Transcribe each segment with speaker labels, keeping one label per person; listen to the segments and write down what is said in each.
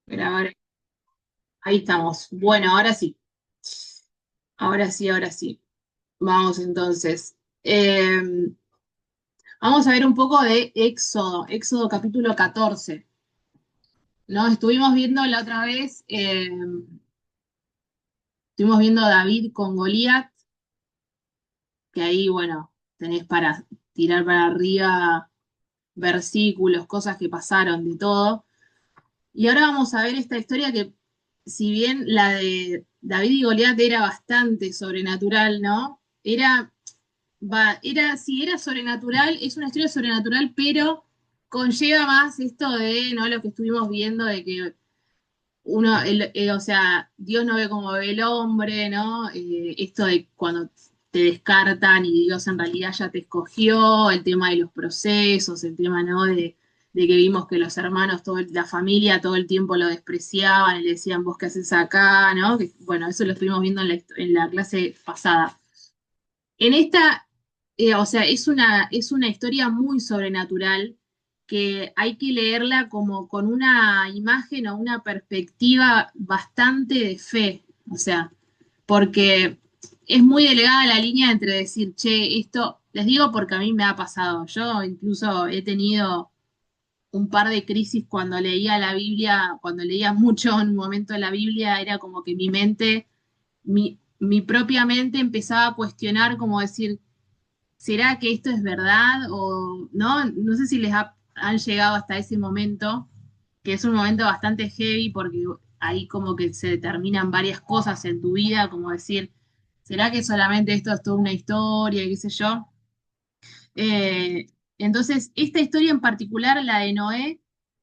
Speaker 1: Pero ahora, ahí estamos. Bueno, ahora sí. Ahora sí, ahora sí. Vamos entonces. Vamos a ver un poco de Éxodo, Éxodo capítulo 14. ¿No? Estuvimos viendo la otra vez, estuvimos viendo a David con Goliat, que ahí, bueno, tenés para tirar para arriba versículos, cosas que pasaron, de todo. Y ahora vamos a ver esta historia que, si bien la de David y Goliat era bastante sobrenatural, ¿no? Sí, era sobrenatural, es una historia sobrenatural, pero conlleva más esto de, ¿no? Lo que estuvimos viendo, de que o sea, Dios no ve como ve el hombre, ¿no? Esto de cuando te descartan y Dios en realidad ya te escogió, el tema de los procesos, el tema, ¿no? De que vimos que los hermanos, la familia todo el tiempo lo despreciaban y le decían, ¿vos qué haces acá? ¿No? Bueno, eso lo estuvimos viendo en la clase pasada. En esta, o sea, es una historia muy sobrenatural que hay que leerla como con una imagen o una perspectiva bastante de fe, o sea, porque es muy delgada la línea entre decir, che, esto, les digo porque a mí me ha pasado, yo incluso he tenido un par de crisis cuando leía la Biblia, cuando leía mucho en un momento la Biblia, era como que mi propia mente empezaba a cuestionar, como decir, ¿será que esto es verdad? O no, no sé si han llegado hasta ese momento, que es un momento bastante heavy porque ahí como que se determinan varias cosas en tu vida, como decir, ¿será que solamente esto es toda una historia, qué sé yo? Eh, entonces, esta historia en particular, la de Noé,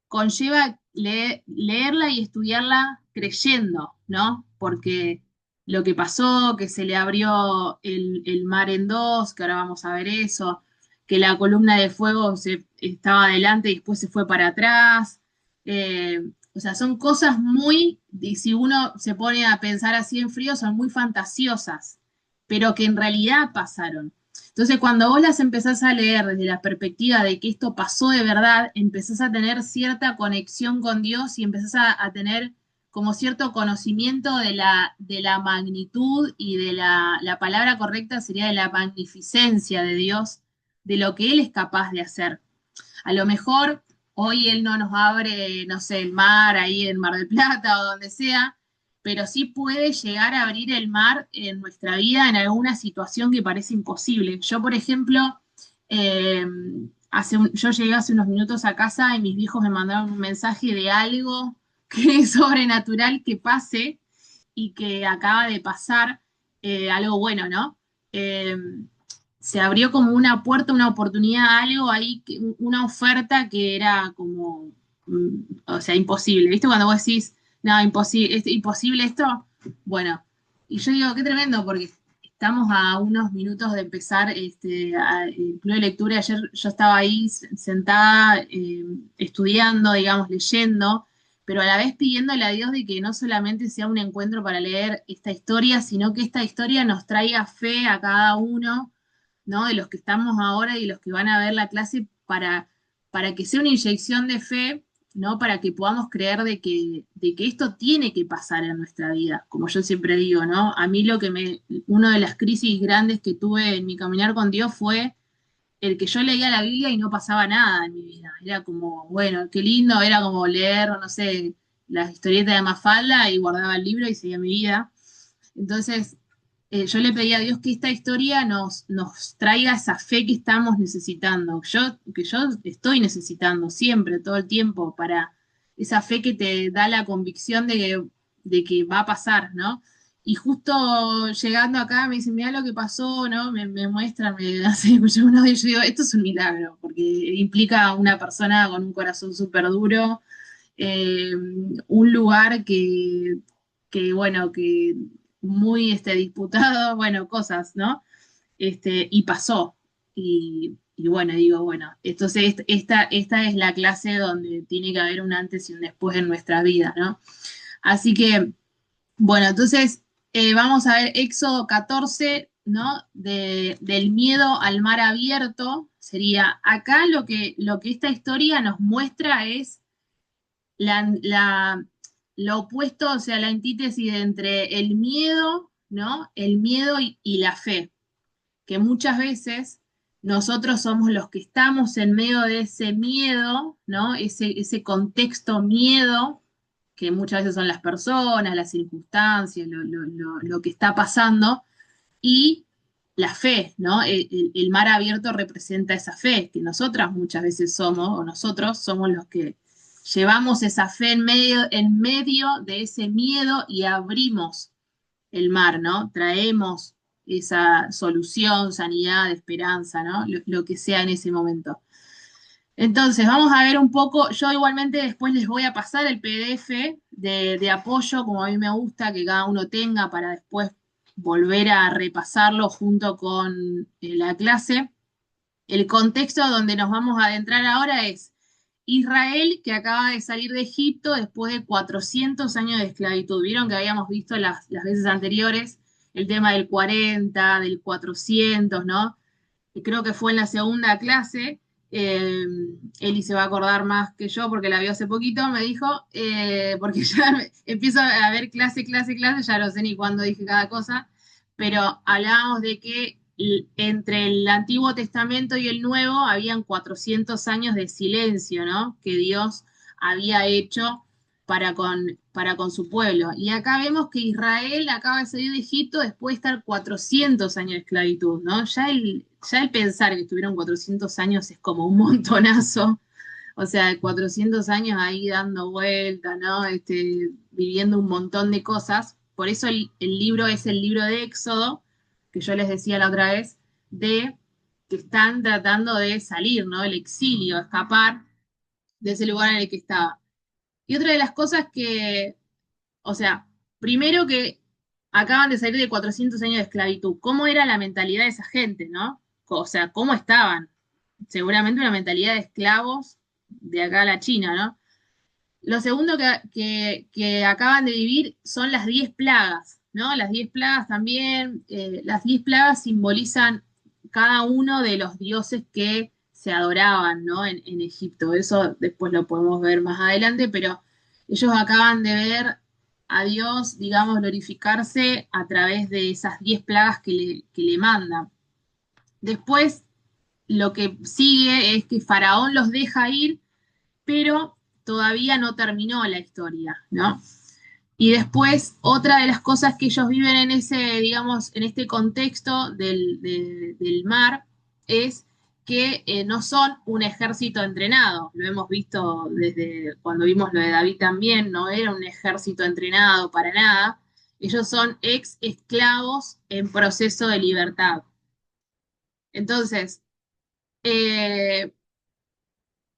Speaker 1: conlleva leerla y estudiarla creyendo, ¿no? Porque lo que pasó, que se le abrió el mar en dos, que ahora vamos a ver eso, que la columna de fuego estaba adelante y después se fue para atrás. O sea, son cosas muy, y si uno se pone a pensar así en frío, son muy fantasiosas, pero que en realidad pasaron. Entonces, cuando vos las empezás a leer desde la perspectiva de que esto pasó de verdad, empezás a tener cierta conexión con Dios y empezás a tener como cierto conocimiento de la magnitud y de la palabra correcta sería de la magnificencia de Dios, de lo que Él es capaz de hacer. A lo mejor hoy Él no nos abre, no sé, el mar ahí en Mar del Plata o donde sea, pero sí puede llegar a abrir el mar en nuestra vida en alguna situación que parece imposible. Yo, por ejemplo, eh, yo llegué hace unos minutos a casa y mis viejos me mandaron un mensaje de algo que es sobrenatural que pase y que acaba de pasar, algo bueno, ¿no? Eh, Se abrió como una puerta, una oportunidad, algo ahí, una oferta que era como, o sea, imposible. ¿Viste? Cuando vos decís, no, imposible, imposible esto, bueno, y yo digo, qué tremendo, porque estamos a unos minutos de empezar el club de lectura. Ayer yo estaba ahí sentada, estudiando, digamos, leyendo, pero a la vez pidiéndole a Dios de que no solamente sea un encuentro para leer esta historia, sino que esta historia nos traiga fe a cada uno, ¿no? De los que estamos ahora y de los que van a ver la clase para que sea una inyección de fe, ¿no? Para que podamos creer de que esto tiene que pasar en nuestra vida, como yo siempre digo, ¿no? A mí una de las crisis grandes que tuve en mi caminar con Dios fue el que yo leía la Biblia y no pasaba nada en mi vida. Era como, bueno, qué lindo, era como leer, no sé, las historietas de Mafalda y guardaba el libro y seguía mi vida. Entonces, yo le pedí a Dios que esta historia nos traiga esa fe que estamos necesitando, que yo estoy necesitando siempre, todo el tiempo, para esa fe que te da la convicción de que va a pasar, ¿no? Y justo llegando acá me dicen, mira lo que pasó, ¿no? Me muestran, me hacen escuchar un audio y yo digo, esto es un milagro, porque implica a una persona con un corazón súper duro, eh, un lugar bueno, que muy disputado, bueno, cosas, ¿no? Y pasó. Y bueno, digo, bueno, entonces esta es la clase donde tiene que haber un antes y un después en nuestra vida, ¿no? Así que, bueno, entonces vamos a ver Éxodo 14, ¿no? Del miedo al mar abierto. Sería acá lo que esta historia nos muestra es la, lo opuesto, o sea, la antítesis entre el miedo, ¿no? El miedo y la fe, que muchas veces nosotros somos los que estamos en medio de ese miedo, ¿no? Ese contexto miedo, que muchas veces son las personas, las circunstancias, lo que está pasando, y la fe, ¿no? El mar abierto representa esa fe, que nosotras muchas veces somos, o nosotros somos los que llevamos esa fe en medio de ese miedo y abrimos el mar, ¿no? Traemos esa solución, sanidad, esperanza, ¿no? Lo que sea en ese momento. Entonces, vamos a ver un poco, yo igualmente después les voy a pasar el PDF de apoyo, como a mí me gusta que cada uno tenga para después volver a repasarlo junto con la clase. El contexto donde nos vamos a adentrar ahora es Israel, que acaba de salir de Egipto después de 400 años de esclavitud. Vieron que habíamos visto las veces anteriores el tema del 40, del 400, ¿no? Creo que fue en la segunda clase. eh, Eli se va a acordar más que yo porque la vio hace poquito, me dijo, porque ya empiezo a ver clase, clase, clase, ya no sé ni cuándo dije cada cosa, pero hablábamos de que entre el Antiguo Testamento y el Nuevo habían 400 años de silencio, ¿no? Que Dios había hecho para con su pueblo. Y acá vemos que Israel acaba de salir de Egipto después de estar 400 años de esclavitud, ¿no? Ya el pensar que estuvieron 400 años es como un montonazo, o sea, 400 años ahí dando vueltas, ¿no? Viviendo un montón de cosas. Por eso el libro es el libro de Éxodo, que yo les decía la otra vez, de que están tratando de salir, ¿no? El exilio, escapar de ese lugar en el que estaba. Y otra de las cosas que, o sea, primero que acaban de salir de 400 años de esclavitud, ¿cómo era la mentalidad de esa gente, no? O sea, ¿cómo estaban? Seguramente una mentalidad de esclavos de acá a la China, ¿no? Lo segundo que acaban de vivir son las 10 plagas, ¿no? Las 10 plagas también, las 10 plagas simbolizan cada uno de los dioses que se adoraban, ¿no? En Egipto. Eso después lo podemos ver más adelante, pero ellos acaban de ver a Dios, digamos, glorificarse a través de esas 10 plagas que le mandan. Después, lo que sigue es que Faraón los deja ir, pero todavía no terminó la historia, ¿no? Y después, otra de las cosas que ellos viven en ese, digamos, en este contexto del mar, es que no son un ejército entrenado. Lo hemos visto desde cuando vimos lo de David también, no era un ejército entrenado para nada. Ellos son ex esclavos en proceso de libertad. Entonces, eh,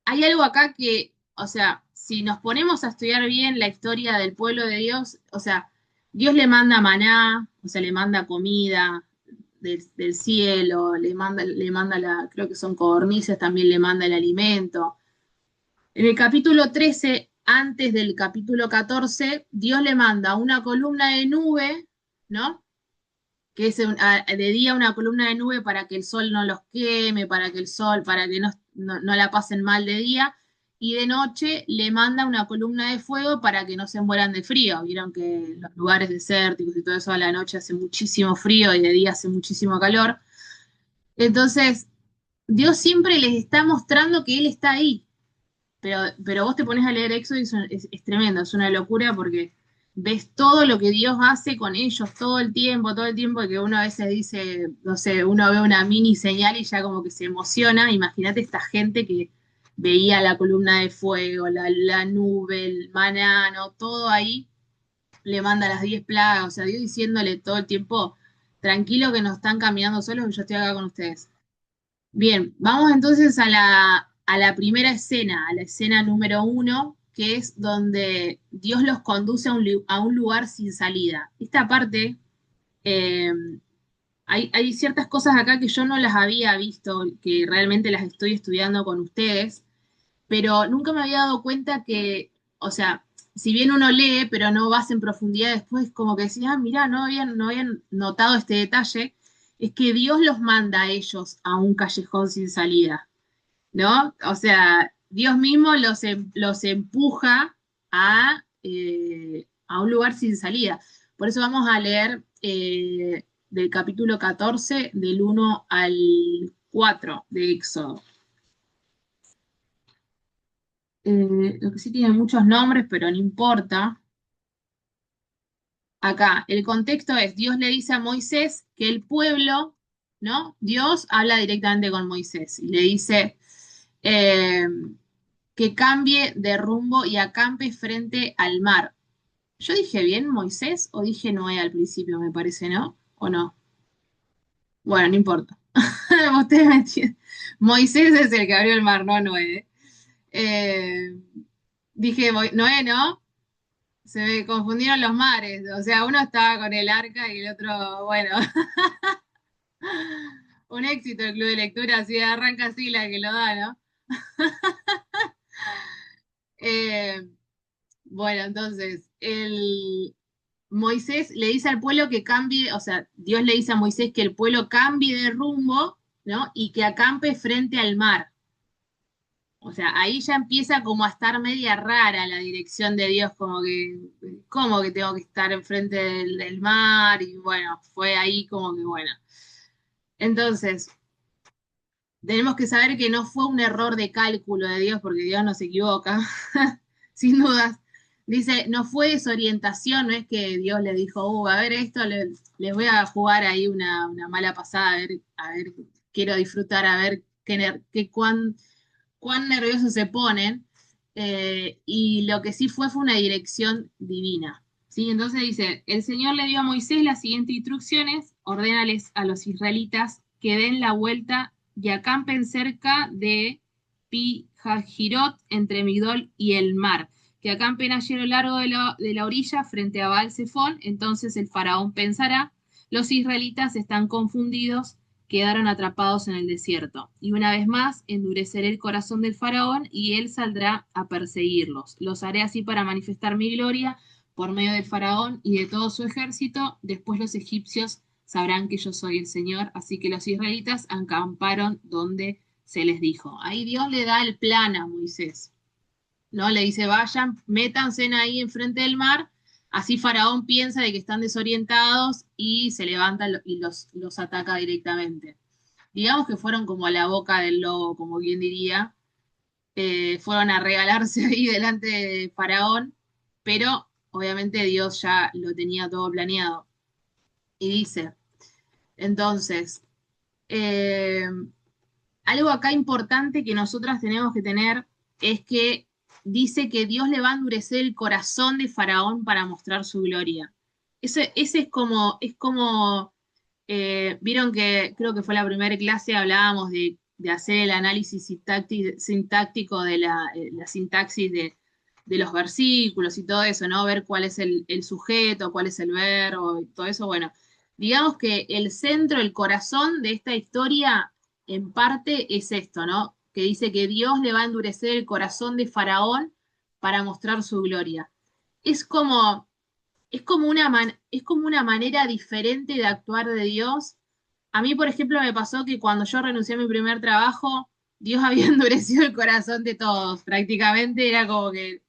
Speaker 1: hay algo acá que, o sea, si nos ponemos a estudiar bien la historia del pueblo de Dios, o sea, Dios le manda maná, o sea, le manda comida del cielo, le manda creo que son codornices, también le manda el alimento. En el capítulo 13, antes del capítulo 14, Dios le manda una columna de nube, ¿no? Que es de día una columna de nube para que el sol no los queme, para que no la pasen mal de día, y de noche le manda una columna de fuego para que no se mueran de frío. Vieron que los lugares desérticos y todo eso a la noche hace muchísimo frío y de día hace muchísimo calor. Entonces, Dios siempre les está mostrando que Él está ahí, pero vos te pones a leer Éxodo y es tremendo, es una locura porque ves todo lo que Dios hace con ellos todo el tiempo que uno a veces dice, no sé, uno ve una mini señal y ya como que se emociona. Imagínate esta gente que veía la columna de fuego, la nube, el maná, ¿no? Todo ahí le manda las 10 plagas, o sea, Dios diciéndole todo el tiempo, tranquilo que no están caminando solos, yo estoy acá con ustedes. Bien, vamos entonces a la primera escena, a la escena número uno, que es donde Dios los conduce a un lugar sin salida. Esta parte, eh, hay ciertas cosas acá que yo no las había visto, que realmente las estoy estudiando con ustedes, pero nunca me había dado cuenta que, o sea, si bien uno lee, pero no vas en profundidad después, como que decís, ah, mirá, no habían notado este detalle, es que Dios los manda a ellos a un callejón sin salida, ¿no? O sea, Dios mismo los empuja a un lugar sin salida. Por eso vamos a leer del capítulo 14, del 1 al 4 de Éxodo. Lo que sí tiene muchos nombres, pero no importa. Acá, el contexto es, Dios le dice a Moisés que el pueblo, ¿no? Dios habla directamente con Moisés y le dice eh, que cambie de rumbo y acampe frente al mar. Yo dije bien Moisés o dije Noé al principio, me parece, ¿no? ¿O no? Bueno, no importa. Ustedes me entienden. Moisés es el que abrió el mar, no Noé. Eh, dije Noé, ¿no? Se me confundieron los mares. O sea, uno estaba con el arca y el otro, bueno, un éxito el club de lectura, así arranca así la que lo da, ¿no? Eh, bueno, entonces, Moisés le dice al pueblo que cambie, o sea, Dios le dice a Moisés que el pueblo cambie de rumbo, ¿no? Y que acampe frente al mar. O sea, ahí ya empieza como a estar media rara la dirección de Dios, como que tengo que estar enfrente del mar, y bueno, fue ahí como que bueno. Entonces, tenemos que saber que no fue un error de cálculo de Dios, porque Dios no se equivoca, sin dudas. Dice, no fue desorientación, no es que Dios le dijo, a ver esto, les voy a jugar ahí una mala pasada, a ver, quiero disfrutar, a ver cuán nerviosos se ponen. Y lo que sí fue una dirección divina. ¿Sí? Entonces dice, el Señor le dio a Moisés las siguientes instrucciones, ordénales a los israelitas que den la vuelta y acampen cerca de Pi Hajirot, entre Migdol y el mar, que acampen allí a lo largo de la orilla frente a Baal Zephón. Entonces el faraón pensará, los israelitas están confundidos, quedaron atrapados en el desierto. Y una vez más, endureceré el corazón del faraón y él saldrá a perseguirlos. Los haré así para manifestar mi gloria por medio del faraón y de todo su ejército. Después los egipcios sabrán que yo soy el Señor. Así que los israelitas acamparon donde se les dijo. Ahí Dios le da el plan a Moisés, ¿no? Le dice, vayan, métanse ahí enfrente del mar, así Faraón piensa de que están desorientados y se levanta y los ataca directamente. Digamos que fueron como a la boca del lobo, como bien diría, fueron a regalarse ahí delante de Faraón, pero obviamente Dios ya lo tenía todo planeado. Y dice, entonces, eh, algo acá importante que nosotras tenemos que tener es que dice que Dios le va a endurecer el corazón de Faraón para mostrar su gloria. Ese vieron que creo que fue la primera clase, hablábamos de hacer el análisis sintáctico de la sintaxis de los versículos y todo eso, ¿no? Ver cuál es el sujeto, cuál es el verbo y todo eso. Bueno, digamos que el centro, el corazón de esta historia en parte es esto, ¿no? Que dice que Dios le va a endurecer el corazón de Faraón para mostrar su gloria. Es como, es como una manera diferente de actuar de Dios. A mí, por ejemplo, me pasó que cuando yo renuncié a mi primer trabajo, Dios había endurecido el corazón de todos. Prácticamente era como que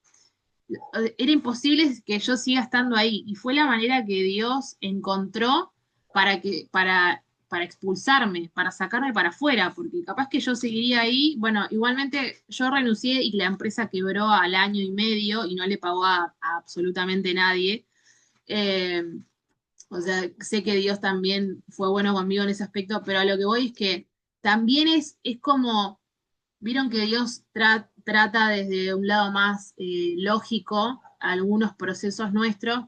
Speaker 1: era imposible que yo siga estando ahí. Y fue la manera que Dios encontró para expulsarme, para sacarme para afuera, porque capaz que yo seguiría ahí. Bueno, igualmente yo renuncié y la empresa quebró al año y medio y no le pagó a absolutamente nadie. Eh, o sea, sé que Dios también fue bueno conmigo en ese aspecto, pero a lo que voy es que también es como vieron que Dios trata desde un lado más lógico algunos procesos nuestros,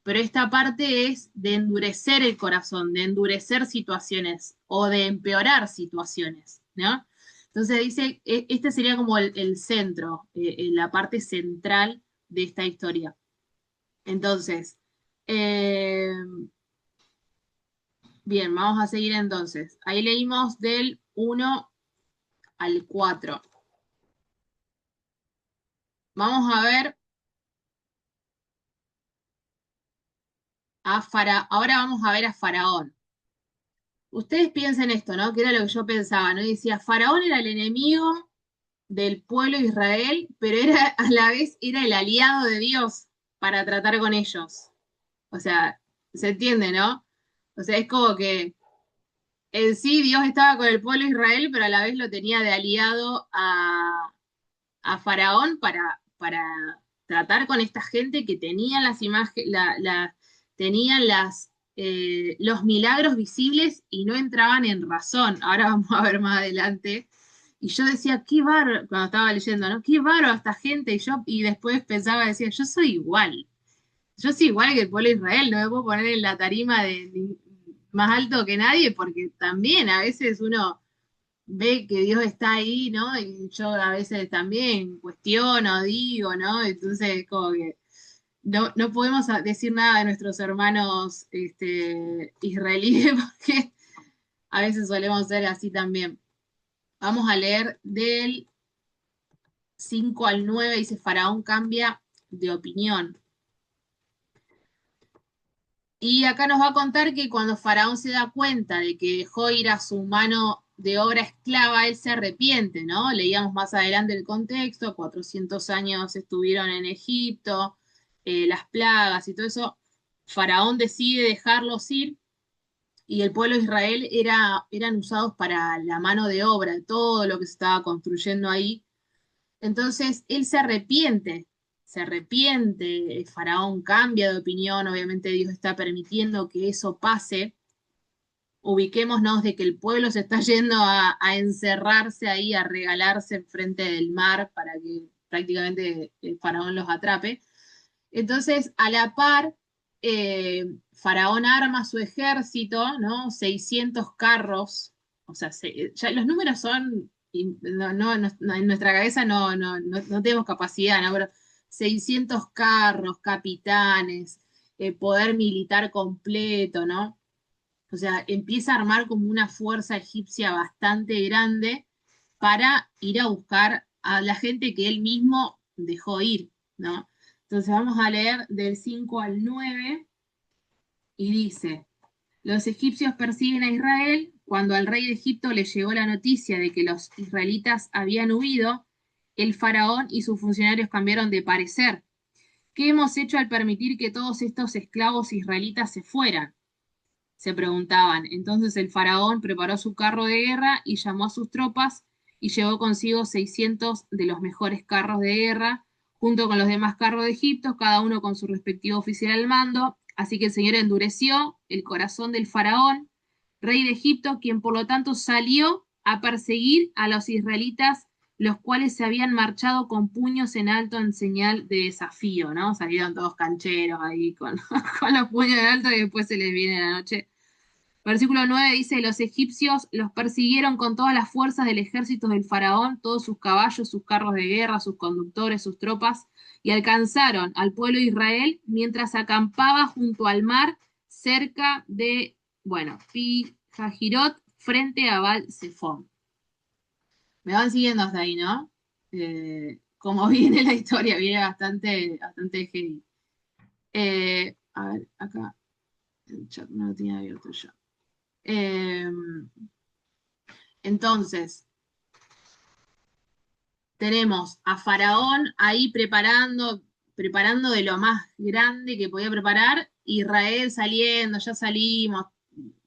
Speaker 1: pero esta parte es de endurecer el corazón, de endurecer situaciones o de empeorar situaciones, ¿no? Entonces dice, este sería como el centro, la parte central de esta historia. Entonces, eh, bien, vamos a seguir entonces. Ahí leímos del 1 al 4. Vamos a ver ahora vamos a ver a Faraón. Ustedes piensen esto, ¿no? Que era lo que yo pensaba, ¿no? Y decía, Faraón era el enemigo del pueblo de Israel, pero era a la vez era el aliado de Dios. para tratar con ellos. O sea, se entiende, ¿no? O sea, es como que en sí Dios estaba con el pueblo de Israel, pero a la vez lo tenía de aliado a Faraón para tratar con esta gente que tenían las imágenes, tenían los milagros visibles y no entraban en razón. Ahora vamos a ver más adelante. Y yo decía, qué bárbaro, cuando estaba leyendo, ¿no? Qué bárbaro esta gente. Y después pensaba, decía, yo soy igual. Yo soy igual que el pueblo de Israel, no me puedo poner en la tarima más alto que nadie, porque también a veces uno ve que Dios está ahí, ¿no? Y yo a veces también cuestiono, digo, ¿no? Entonces, como que no podemos decir nada de nuestros hermanos israelíes, porque a veces solemos ser así también. Vamos a leer del 5 al 9, dice Faraón cambia de opinión. Y acá nos va a contar que cuando Faraón se da cuenta de que dejó ir a su mano de obra esclava, él se arrepiente, ¿no? Leíamos más adelante el contexto, 400 años estuvieron en Egipto, las plagas y todo eso. Faraón decide dejarlos ir y el pueblo de Israel eran usados para la mano de obra, todo lo que se estaba construyendo ahí. Entonces él se arrepiente, el faraón cambia de opinión, obviamente Dios está permitiendo que eso pase. Ubiquémonos de que el pueblo se está yendo a encerrarse ahí, a regalarse enfrente del mar para que prácticamente el faraón los atrape. Entonces, a la par, Faraón arma su ejército, ¿no? 600 carros, o sea, ya los números son, en nuestra cabeza no tenemos capacidad, ¿no? Pero 600 carros, capitanes, poder militar completo, ¿no? O sea, empieza a armar como una fuerza egipcia bastante grande para ir a buscar a la gente que él mismo dejó ir, ¿no? Entonces vamos a leer del 5 al 9 y dice, los egipcios persiguen a Israel. Cuando al rey de Egipto le llegó la noticia de que los israelitas habían huido, el faraón y sus funcionarios cambiaron de parecer. ¿Qué hemos hecho al permitir que todos estos esclavos israelitas se fueran? Se preguntaban. Entonces el faraón preparó su carro de guerra y llamó a sus tropas y llevó consigo 600 de los mejores carros de guerra, junto con los demás carros de Egipto, cada uno con su respectivo oficial al mando. Así que el Señor endureció el corazón del faraón, rey de Egipto, quien por lo tanto salió a perseguir a los israelitas, los cuales se habían marchado con puños en alto en señal de desafío, ¿no? Salieron todos cancheros ahí con, con los puños en alto y después se les viene la noche. Versículo 9 dice, los egipcios los persiguieron con todas las fuerzas del ejército del faraón, todos sus caballos, sus carros de guerra, sus conductores, sus tropas, y alcanzaron al pueblo de Israel mientras acampaba junto al mar cerca de, bueno, Pi Hajirot, frente a Baal Zephon. Me van siguiendo hasta ahí, ¿no? Como viene la historia, viene bastante heavy. A ver, acá, el chat no lo tenía abierto yo. Eh, entonces, tenemos a Faraón ahí preparando de lo más grande que podía preparar, Israel saliendo, ya salimos,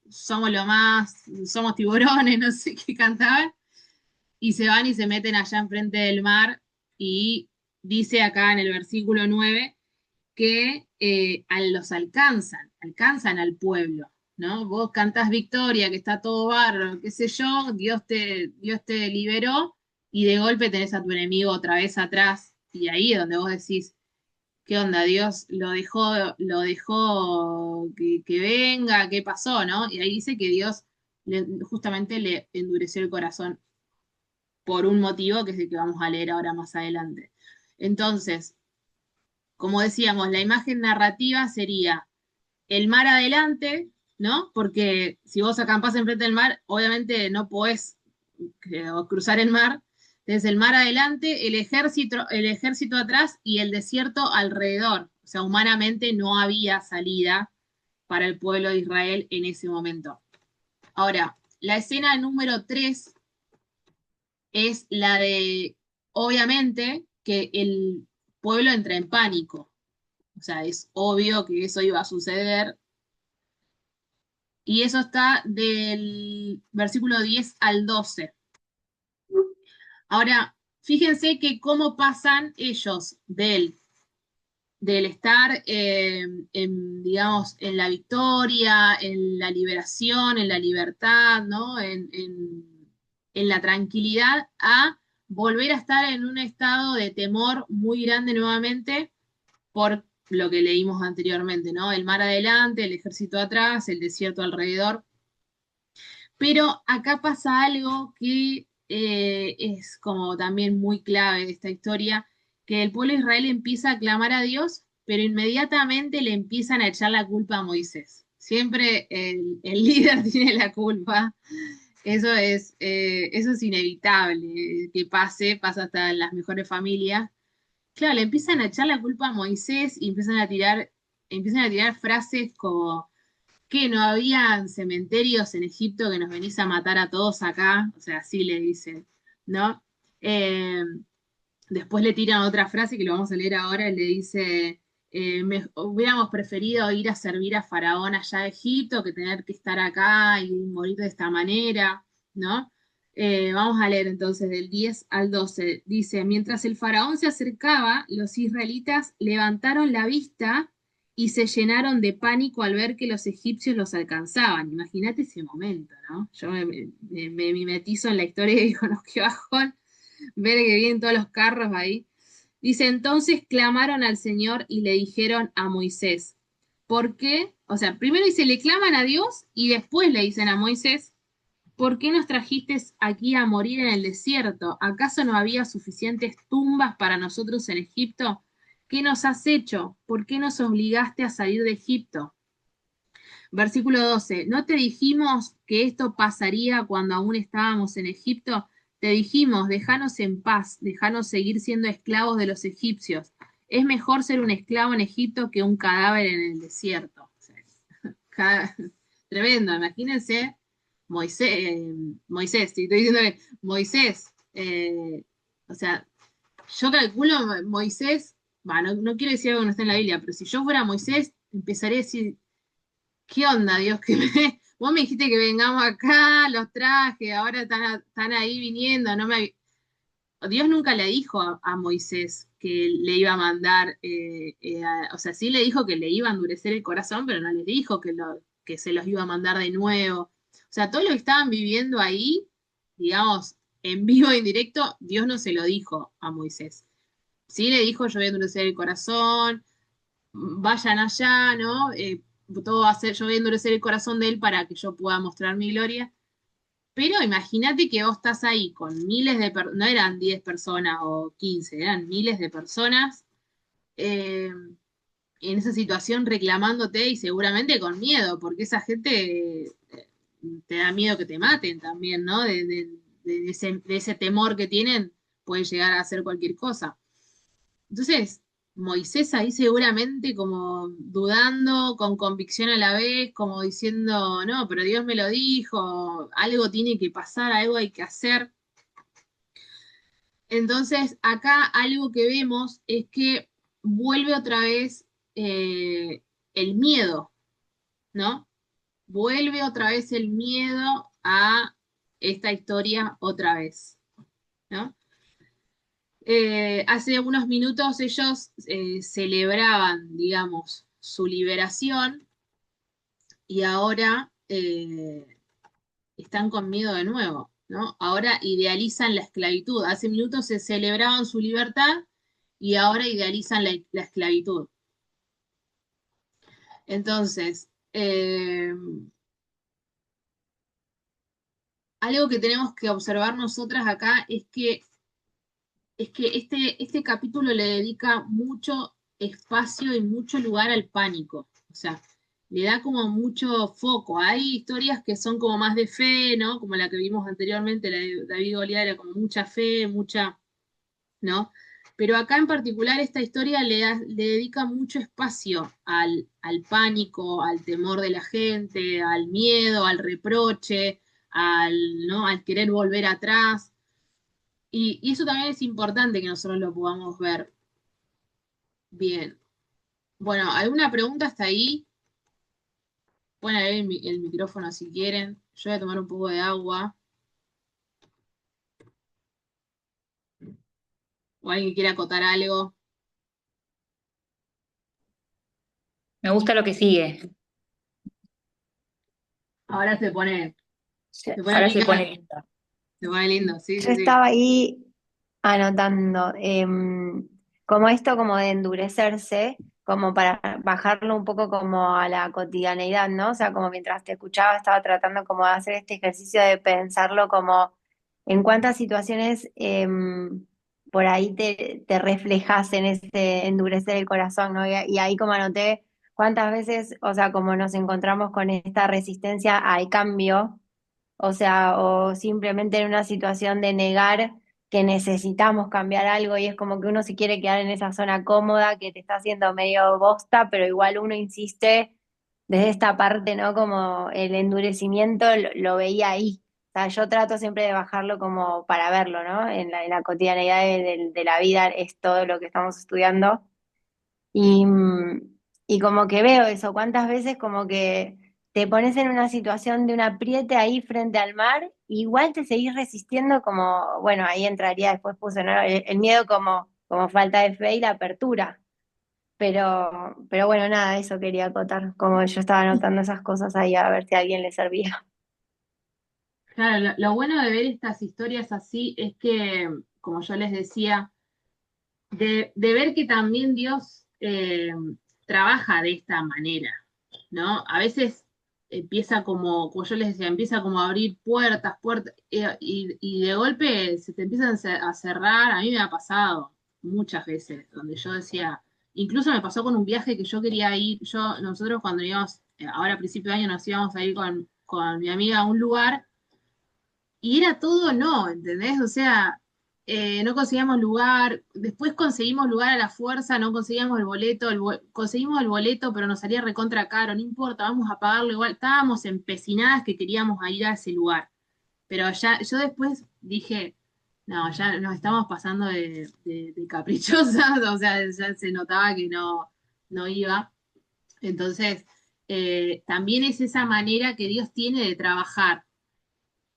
Speaker 1: somos lo más, somos tiburones, no sé qué cantaban, y se van y se meten allá enfrente del mar, y dice acá en el versículo 9 que los alcanzan al pueblo, ¿no? Vos cantás victoria, que está todo bárbaro, qué sé yo, Dios te liberó y de golpe tenés a tu enemigo otra vez atrás y ahí es donde vos decís, ¿qué onda? Dios lo dejó que venga, ¿qué pasó, no? Y ahí dice que Dios justamente le endureció el corazón por un motivo que es el que vamos a leer ahora más adelante. Entonces, como decíamos, la imagen narrativa sería el mar adelante, ¿no? Porque si vos acampás enfrente del mar, obviamente no podés cruzar el mar. Desde el mar adelante, el ejército atrás y el desierto alrededor. O sea, humanamente no había salida para el pueblo de Israel en ese momento. Ahora, la escena número 3 es la de, obviamente, que el pueblo entra en pánico. O sea, es obvio que eso iba a suceder. Y eso está del versículo 10 al 12. Ahora, fíjense que cómo pasan ellos del estar, digamos, en la victoria, en la liberación, en la libertad, ¿no? En la tranquilidad, a volver a estar en un estado de temor muy grande nuevamente por lo que leímos anteriormente, ¿no? El mar adelante, el ejército atrás, el desierto alrededor. Pero acá pasa algo que es como también muy clave de esta historia, que el pueblo de Israel empieza a clamar a Dios, pero inmediatamente le empiezan a echar la culpa a Moisés. Siempre el líder tiene la culpa. Eso es inevitable que pase, pasa hasta en las mejores familias. Claro, le empiezan a echar la culpa a Moisés y empiezan a tirar frases como que no habían cementerios en Egipto que nos venís a matar a todos acá, o sea, así le dicen, ¿no? Eh, Después le tiran otra frase que lo vamos a leer ahora, y le dice, hubiéramos preferido ir a servir a Faraón allá a Egipto que tener que estar acá y morir de esta manera, ¿no? Vamos a leer entonces del 10 al 12. Dice, mientras el faraón se acercaba, los israelitas levantaron la vista y se llenaron de pánico al ver que los egipcios los alcanzaban. Imagínate ese momento, ¿no? Yo me mimetizo en la historia y digo, no, qué bajón ver que vienen todos los carros ahí. Dice, entonces clamaron al Señor y le dijeron a Moisés, ¿por qué? O sea, primero dice, le claman a Dios y después le dicen a Moisés, ¿por qué nos trajiste aquí a morir en el desierto? ¿Acaso no había suficientes tumbas para nosotros en Egipto? ¿Qué nos has hecho? ¿Por qué nos obligaste a salir de Egipto? Versículo 12. ¿No te dijimos que esto pasaría cuando aún estábamos en Egipto? Te dijimos, déjanos en paz, déjanos seguir siendo esclavos de los egipcios. Es mejor ser un esclavo en Egipto que un cadáver en el desierto. O sea, tremendo, imagínense Moisés, si estoy diciendo que Moisés, o sea, yo calculo Moisés, no quiero decir algo que no está en la Biblia, pero si yo fuera Moisés, empezaría a decir, ¿qué onda, Dios? Vos me dijiste que vengamos acá, los trajes, ahora están ahí viniendo, Dios nunca le dijo a Moisés que le iba a mandar, o sea, sí le dijo que le iba a endurecer el corazón, pero no le dijo que se los iba a mandar de nuevo. O sea, todo lo que estaban viviendo ahí, digamos, en vivo e indirecto, Dios no se lo dijo a Moisés. Sí le dijo, yo voy a endurecer el corazón, vayan allá, ¿no? Todo va a ser, yo voy a endurecer el corazón de él para que yo pueda mostrar mi gloria. Pero imagínate que vos estás ahí con miles de personas, no eran 10 personas o 15, eran miles de personas eh, en esa situación reclamándote y seguramente con miedo, porque esa gente te da miedo que te maten también, ¿no? De ese temor que tienen, puede llegar a hacer cualquier cosa. Entonces, Moisés ahí seguramente como dudando, con convicción a la vez, como diciendo, no, pero Dios me lo dijo, algo tiene que pasar, algo hay que hacer. Entonces, acá algo que vemos es que vuelve otra vez el miedo, ¿no? Vuelve otra vez el miedo a esta historia otra vez, ¿no? Hace unos minutos ellos celebraban, digamos, su liberación y ahora están con miedo de nuevo, ¿no? Ahora idealizan la esclavitud. Hace minutos se celebraban su libertad y ahora idealizan la esclavitud. Entonces, algo que tenemos que observar nosotras acá es que este capítulo le dedica mucho espacio y mucho lugar al pánico. O sea, le da como mucho foco. Hay historias que son como más de fe, ¿no? Como la que vimos anteriormente, la de David y Goliat, era como mucha fe, mucha, ¿no? Pero acá en particular esta historia le dedica mucho espacio al pánico, al temor de la gente, al miedo, al reproche, ¿no? Al querer volver atrás. Y eso también es importante que nosotros lo podamos ver bien. Bueno, ¿alguna pregunta hasta ahí? Pueden abrir el micrófono si quieren. Yo voy a tomar un poco de agua. O alguien que quiera acotar algo.
Speaker 2: Me gusta lo que sigue.
Speaker 1: Ahora se pone
Speaker 2: Ahora se pone
Speaker 1: picante.
Speaker 2: lindo.
Speaker 1: Se pone lindo, sí,
Speaker 3: Yo
Speaker 1: sí, sí.
Speaker 3: estaba ahí anotando, como esto como de endurecerse, como para bajarlo un poco como a la cotidianeidad, ¿no? O sea, como mientras te escuchaba estaba tratando como de hacer este ejercicio de pensarlo como en cuántas situaciones por ahí te reflejas en ese endurecer el corazón, ¿no? Y ahí como anoté cuántas veces, o sea, como nos encontramos con esta resistencia al cambio, o sea, o simplemente en una situación de negar que necesitamos cambiar algo y es como que uno se quiere quedar en esa zona cómoda que te está haciendo medio bosta, pero igual uno insiste desde esta parte, ¿no? Como el endurecimiento lo veía ahí. O sea, yo trato siempre de bajarlo como para verlo, ¿no? En la cotidianidad de la vida es todo lo que estamos estudiando. Y, y como que veo eso, cuántas veces como que te pones en una situación de un apriete ahí frente al mar, igual te seguís resistiendo como, bueno, ahí entraría, después puse, ¿no? El miedo como falta de fe y la apertura. Pero bueno, nada, eso quería acotar, como yo estaba anotando esas cosas ahí a ver si a alguien le servía.
Speaker 1: Claro, lo bueno de ver estas historias así es que, como yo les decía, de ver que también Dios trabaja de esta manera, ¿no? A veces empieza como yo les decía, empieza como a abrir puertas, y de golpe se te empiezan a cerrar. A mí me ha pasado muchas veces, donde yo decía, incluso me pasó con un viaje que yo quería ir, nosotros cuando íbamos, ahora a principio de año nos íbamos a ir con mi amiga a un lugar y era todo no, ¿entendés? O sea, no conseguíamos lugar, después conseguimos lugar a la fuerza, no conseguíamos el boleto, conseguimos el boleto, pero nos salía recontra caro, no importa, vamos a pagarlo igual, estábamos empecinadas que queríamos ir a ese lugar, pero ya, yo después dije, no, ya nos estamos pasando de caprichosas, o sea, ya se notaba que no iba, entonces, también es esa manera que Dios tiene de trabajar,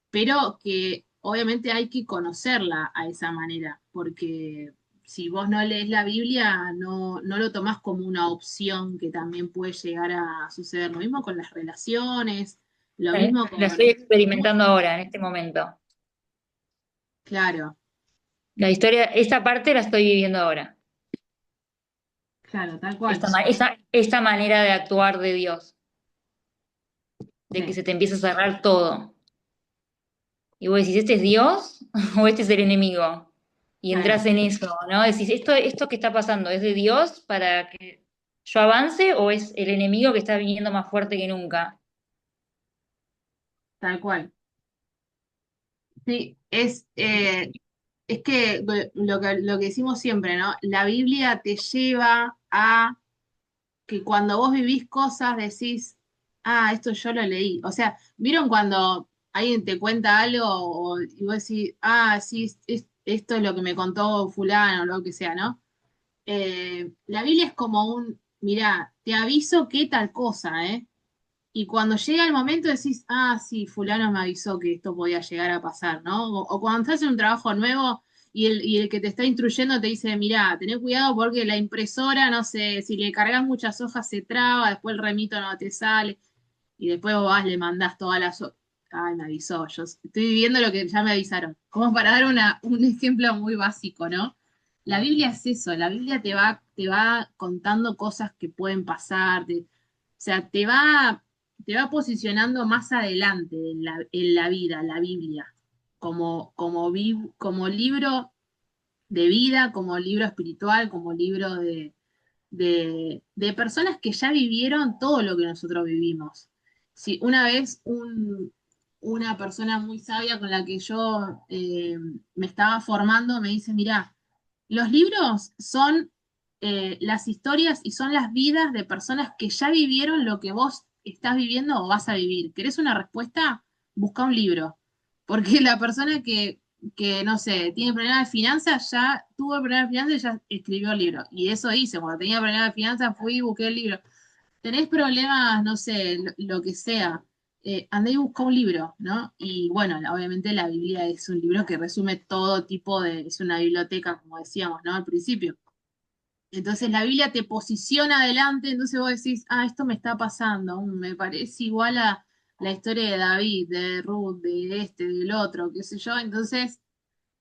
Speaker 1: pero que obviamente hay que conocerla a esa manera, porque si vos no lees la Biblia, no lo tomás como una opción que también puede llegar a suceder. Lo mismo con las relaciones, lo mismo
Speaker 2: La estoy
Speaker 1: con...
Speaker 2: experimentando ahora, en este momento.
Speaker 1: Claro,
Speaker 2: La historia, esta parte la estoy viviendo ahora.
Speaker 1: claro, tal cual.
Speaker 2: Esta manera de actuar de Dios, de que
Speaker 1: Sí,
Speaker 2: se te empieza a cerrar todo. Y vos decís, ¿este es Dios o este es el enemigo? Y
Speaker 1: claro,
Speaker 2: entras en eso, ¿no? Decís, ¿esto que está pasando es de Dios para que yo avance o es el enemigo que está viniendo más fuerte que nunca?
Speaker 1: tal cual. Sí, es que lo que decimos siempre, ¿no? La Biblia te lleva a que cuando vos vivís cosas decís, ah, esto yo lo leí. O sea, ¿vieron cuando alguien te cuenta algo y vos decís, ah, sí, esto es lo que me contó fulano o lo que sea, ¿no? La Biblia es como mirá, te aviso que tal cosa, ¿eh? Y cuando llega el momento decís, ah, sí, fulano me avisó que esto podía llegar a pasar, ¿no? O cuando estás en un trabajo nuevo y el que te está instruyendo te dice, mirá, tené cuidado porque la impresora, no sé, si le cargas muchas hojas se traba, después el remito no te sale, y después vos vas, le mandás todas las hojas. Ay, me avisó, yo estoy viviendo lo que ya me avisaron. Como para dar un ejemplo muy básico, ¿no? La Biblia es eso, la Biblia te va contando cosas que pueden pasar, o sea, te va posicionando más adelante en la vida, la Biblia, como libro de vida, como libro espiritual, como libro de personas que ya vivieron todo lo que nosotros vivimos. Sí, una vez una persona muy sabia con la que yo me estaba formando me dice, mirá, los libros son las historias y son las vidas de personas que ya vivieron lo que vos estás viviendo o vas a vivir. ¿Querés una respuesta? Busca un libro. Porque la persona que, no sé, tiene problemas de finanzas, ya tuvo problemas de finanzas y ya escribió el libro. Y eso hice, cuando tenía problemas de finanzas fui y busqué el libro. Tenés problemas, no sé, lo que sea, andá y busca un libro, ¿no? Y bueno, obviamente la Biblia es un libro que resume todo tipo de, es una biblioteca, como decíamos, ¿no? Al principio. Entonces la Biblia te posiciona adelante, entonces vos decís, ah, esto me está pasando, me parece igual a la historia de David, de Ruth, de este, del otro, qué sé yo. Entonces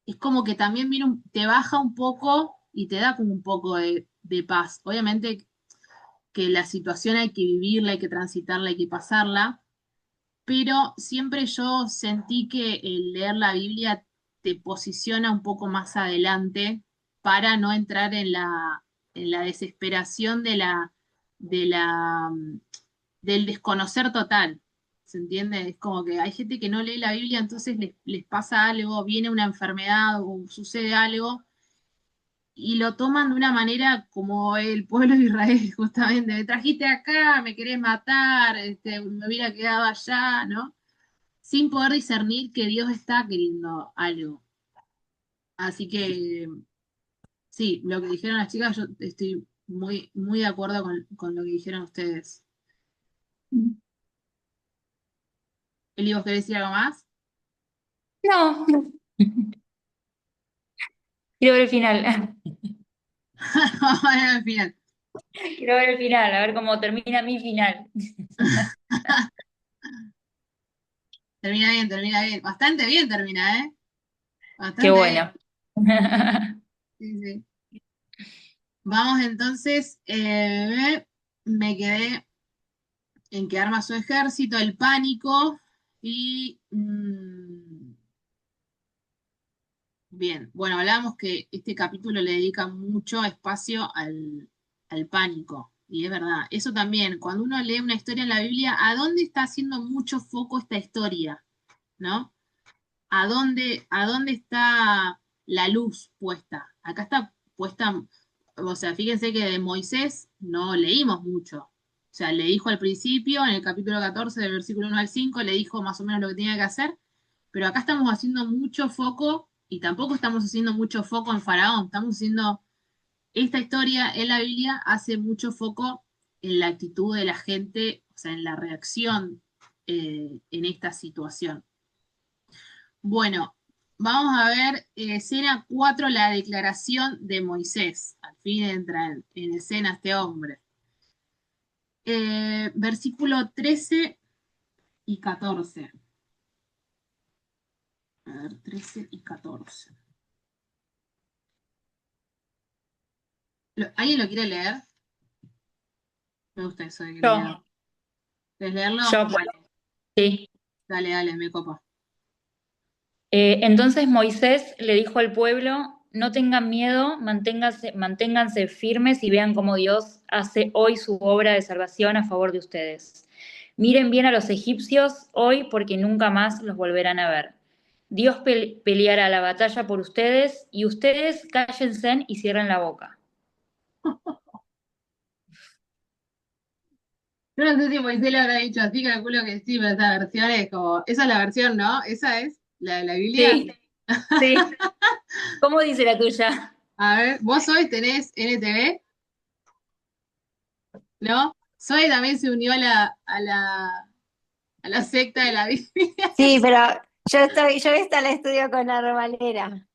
Speaker 1: es como que también viene te baja un poco y te da como un poco de paz. Obviamente que la situación hay que vivirla, hay que transitarla, hay que pasarla, pero siempre yo sentí que el leer la Biblia te posiciona un poco más adelante para no entrar en la desesperación de la, del desconocer total. ¿Se entiende? Es como que hay gente que no lee la Biblia, entonces les pasa algo, viene una enfermedad o sucede algo y lo toman de una manera como el pueblo de Israel, justamente. Me trajiste acá, me querés matar, me hubiera quedado allá, ¿no? Sin poder discernir que Dios está queriendo algo. Así que sí, lo que dijeron las chicas, yo estoy muy de acuerdo con lo que dijeron ustedes. Eli, ¿vos querés decir algo más?
Speaker 2: No, quiero ver el final.
Speaker 1: Vamos a ver al final.
Speaker 2: Quiero ver el final, a ver cómo termina mi final.
Speaker 1: Termina bien. Bastante bien termina, ¿eh?
Speaker 2: Qué
Speaker 1: Bastante bien.
Speaker 2: bueno.
Speaker 1: Sí, sí. Vamos entonces, me quedé en que arma su ejército, el pánico y... bien, bueno, hablamos que este capítulo le dedica mucho espacio al pánico. Y es verdad, eso también, cuando uno lee una historia en la Biblia, ¿a dónde está haciendo mucho foco esta historia? ¿No? A dónde está la luz puesta? Acá está puesta, o sea, fíjense que de Moisés no leímos mucho. O sea, le dijo al principio, en el capítulo 14, del versículo 1 al 5, le dijo más o menos lo que tenía que hacer, pero acá estamos haciendo mucho foco y tampoco estamos haciendo mucho foco en Faraón, estamos haciendo, esta historia en la Biblia hace mucho foco en la actitud de la gente, o sea, en la reacción en esta situación. Bueno, vamos a ver escena 4, la declaración de Moisés. Al fin entra en escena este hombre. Versículo 13 y 14. A ver, 13 y 14. ¿Alguien lo quiere leer? Me gusta eso de que lo lea.
Speaker 2: Yo,
Speaker 1: ¿Quieres leerlo?
Speaker 2: yo
Speaker 1: Dale,
Speaker 2: puedo, sí.
Speaker 1: dale, me copa.
Speaker 2: Entonces Moisés le dijo al pueblo, no tengan miedo, manténganse firmes y vean cómo Dios hace hoy su obra de salvación a favor de ustedes. Miren bien a los egipcios hoy porque nunca más los volverán a ver. Dios peleará la batalla por ustedes y ustedes cállense y cierren la boca.
Speaker 1: Yo no sé si Moisés le habrá dicho así, calculo que sí, pero esa versión es como, esa es la versión, ¿no? Esa es la de la Biblia.
Speaker 2: Sí, sí. ¿Cómo dice la tuya?
Speaker 1: A ver, vos hoy tenés NTV, ¿no? Zoe también se unió a la secta de la Biblia.
Speaker 3: Sí, pero yo estoy al estudio con la Valera.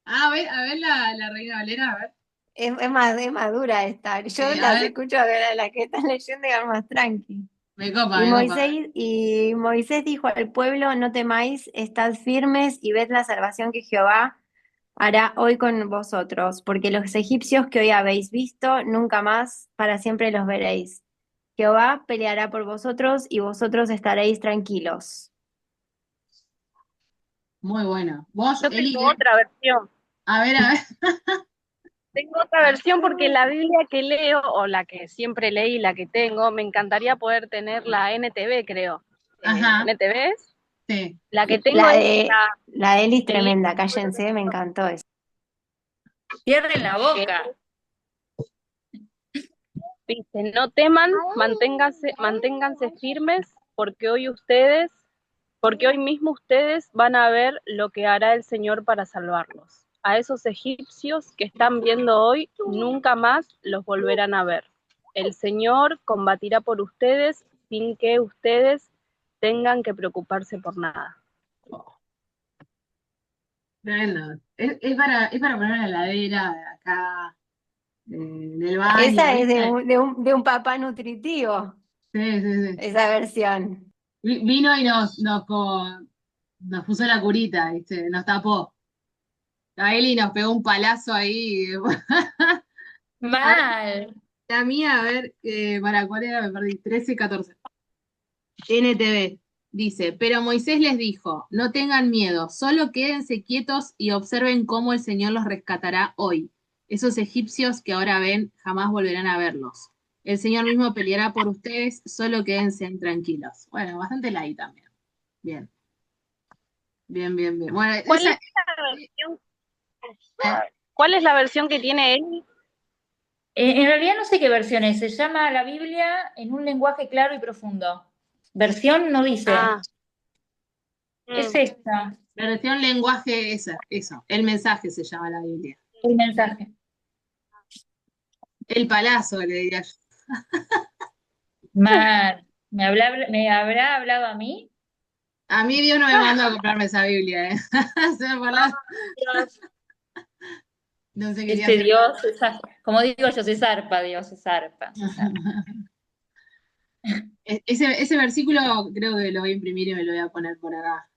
Speaker 1: A ver la Reina Valera, a ver.
Speaker 3: Es más dura esta. Yo
Speaker 1: A
Speaker 3: las
Speaker 1: ver,
Speaker 3: escucho a las que están leyendo y van más tranqui.
Speaker 1: me copa, me copa. A ver.
Speaker 3: Y Moisés dijo al pueblo, no temáis, estad firmes y ved la salvación que Jehová hará hoy con vosotros, porque los egipcios que hoy habéis visto, nunca más para siempre los veréis. Jehová peleará por vosotros y vosotros estaréis tranquilos.
Speaker 1: Muy bueno. Vos,
Speaker 4: Yo
Speaker 1: Eli,
Speaker 4: tengo otra versión.
Speaker 1: a ver.
Speaker 4: Tengo otra versión porque la Biblia que leo, o la que siempre leí, la que tengo, me encantaría poder tener la NTV, creo.
Speaker 1: Ajá,
Speaker 4: ¿NTV?
Speaker 1: sí.
Speaker 4: La que tengo es
Speaker 3: La de Eli es
Speaker 4: el
Speaker 3: tremenda, cállense, me encantó eso.
Speaker 2: Cierren la
Speaker 4: que
Speaker 2: boca.
Speaker 4: dice, no teman, manténganse firmes, porque hoy ustedes porque hoy mismo ustedes van a ver lo que hará el Señor para salvarlos. A esos egipcios que están viendo hoy, nunca más los volverán a ver. El Señor combatirá por ustedes sin que ustedes tengan que preocuparse por nada.
Speaker 1: Tremendo. Es para poner en la heladera de acá, en el baño,
Speaker 3: Esa es
Speaker 1: ¿viste?
Speaker 3: de un papá nutritivo,
Speaker 1: Sí, sí, sí.
Speaker 3: esa versión.
Speaker 1: Vino y nos puso la curita, ¿viste? Nos tapó. A Eli nos pegó un palazo ahí. A ver,
Speaker 2: Mal.
Speaker 1: la mía, a ver, para cuál era, me perdí. 13, 14. NTV dice, pero Moisés les dijo, no tengan miedo, solo quédense quietos y observen cómo el Señor los rescatará hoy. Esos egipcios que ahora ven jamás volverán a verlos. El Señor mismo peleará por ustedes, solo quédense tranquilos. Bueno, bastante light también. Bien, bien, bien, bien. Bueno,
Speaker 4: ¿Cuál
Speaker 1: esa,
Speaker 4: es la versión, ¿Cuál es la versión que tiene él?
Speaker 2: En realidad no sé qué versión es, se llama la Biblia en un lenguaje claro y profundo. Versión no dice,
Speaker 4: Ah,
Speaker 2: es
Speaker 4: mm,
Speaker 2: esta,
Speaker 1: la versión lenguaje, eso, el mensaje se llama la Biblia.
Speaker 2: el mensaje.
Speaker 1: El palazo, le diría yo.
Speaker 2: Mal. ¿Me habrá hablado a mí?
Speaker 1: A mí Dios no me mandó a comprarme esa Biblia, ¿eh? Se me parla-
Speaker 2: Dios.
Speaker 1: No se quería
Speaker 2: Este
Speaker 1: hacer
Speaker 2: Dios, como digo yo, se zarpa, Dios, se zarpa, se zarpa.
Speaker 1: Ese versículo creo que lo voy a imprimir y me lo voy a poner por acá.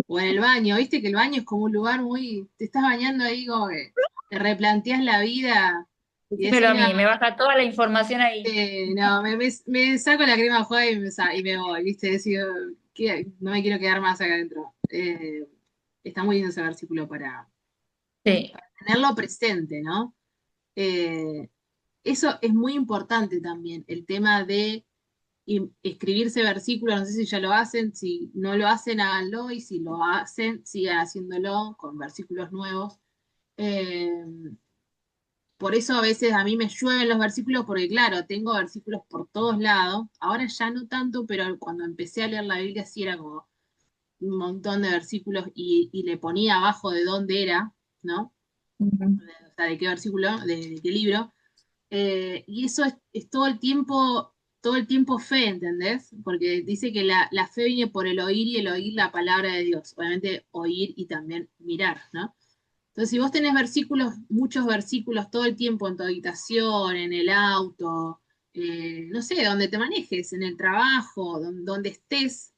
Speaker 1: O en el baño, viste que el baño es como un lugar muy. Te estás bañando ahí, como que te replanteas la vida y
Speaker 2: Decímelo
Speaker 1: decís,
Speaker 2: a
Speaker 1: no,
Speaker 2: mí, me baja toda la información ahí.
Speaker 1: no, me saco la crema joda y me voy, viste, decir, no me quiero quedar más acá adentro. Está muy lindo ese versículo para
Speaker 2: Sí.
Speaker 1: tenerlo presente, ¿no? Eh, Eso es muy importante también, el tema de escribirse versículos, no sé si ya lo hacen, si no lo hacen, háganlo, y si lo hacen, sigan haciéndolo con versículos nuevos. Eh, por eso a veces a mí me llueven los versículos, porque claro, tengo versículos por todos lados, ahora ya no tanto, pero cuando empecé a leer la Biblia sí era como un montón de versículos y le ponía abajo de dónde era, ¿no?
Speaker 2: Ujú.
Speaker 1: O sea, de qué versículo, de qué libro. Y eso es todo el tiempo fe, ¿entendés? Porque dice que la fe viene por el oír y el oír la palabra de Dios. Obviamente oír y también mirar, ¿no? Entonces, si vos tenés versículos, muchos versículos todo el tiempo en tu habitación, en el auto, no sé, donde te manejes, en el trabajo, donde estés,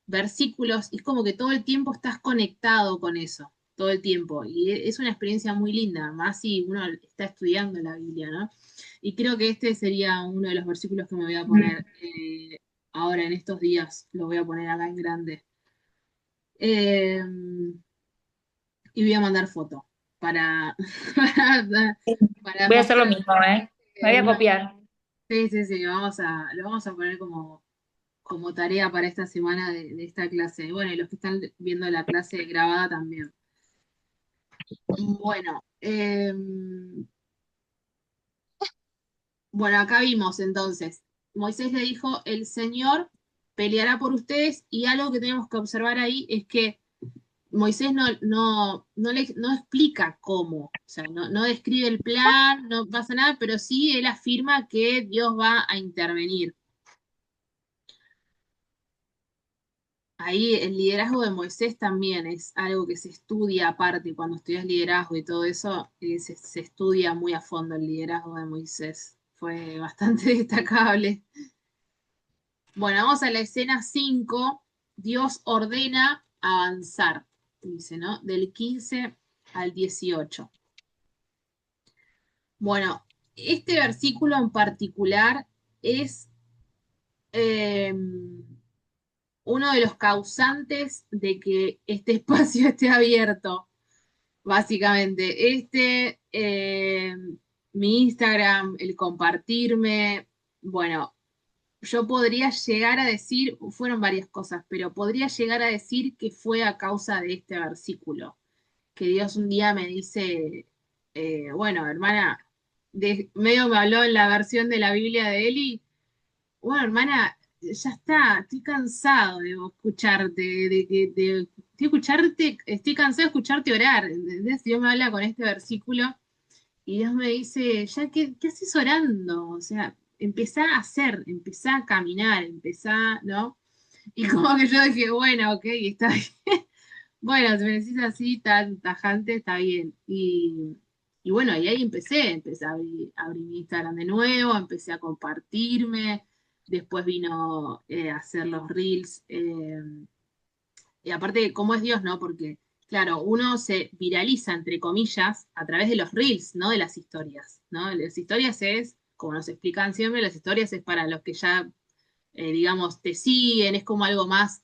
Speaker 1: versículos, es como que todo el tiempo estás conectado con eso, todo el tiempo. Y es una experiencia muy linda, más si uno está estudiando la Biblia, ¿no? Y creo que este sería uno de los versículos que me voy a poner ahora en estos días, lo voy a poner acá en grande. Eh, y voy a mandar foto para, para, para
Speaker 2: Voy a hacer lo
Speaker 1: mostrar
Speaker 2: mismo, ¿eh? Me voy a copiar.
Speaker 1: sí, sí, sí, lo vamos a poner como tarea para esta semana de esta clase. Y bueno, y los que están viendo la clase grabada también. Bueno, bueno, acá vimos entonces. Moisés le dijo, el Señor peleará por ustedes y algo que tenemos que observar ahí es que Moisés no explica cómo, o sea, no describe el plan, no pasa nada, pero sí él afirma que Dios va a intervenir. Ahí el liderazgo de Moisés también es algo que se estudia aparte, cuando estudias liderazgo y todo eso, se estudia muy a fondo el liderazgo de Moisés. Fue bastante destacable. Bueno, vamos a la escena 5. Dios ordena avanzar, dice, ¿no? Del 15 al 18. Bueno, este versículo en particular es eh, uno de los causantes de que este espacio esté abierto, básicamente. Mi Instagram, el compartirme, bueno, yo podría llegar a decir, fueron varias cosas, pero podría llegar a decir que fue a causa de este versículo, que Dios un día me dice, bueno, hermana, medio me habló en la versión de la Biblia de Eli, bueno, hermana, ya está, estoy cansado de escucharte, estoy cansado de escucharte orar, ¿entendés? Dios me habla con este versículo y Dios me dice, ya, ¿qué haces orando? O sea, empezá a hacer, empezá a caminar, empezá, ¿no? Y como que yo dije, bueno, ok, está bien. Bueno, si me decís así tan tajante, está bien. Y bueno, y ahí empecé a abrir mi Instagram de nuevo, empecé a compartirme, después vino a hacer los reels, y aparte, ¿cómo es Dios, no? Porque, claro, uno se viraliza, entre comillas, a través de los reels, no de las historias, ¿no? Las historias es, como nos explican siempre, las historias es para los que ya digamos, te siguen, es como algo más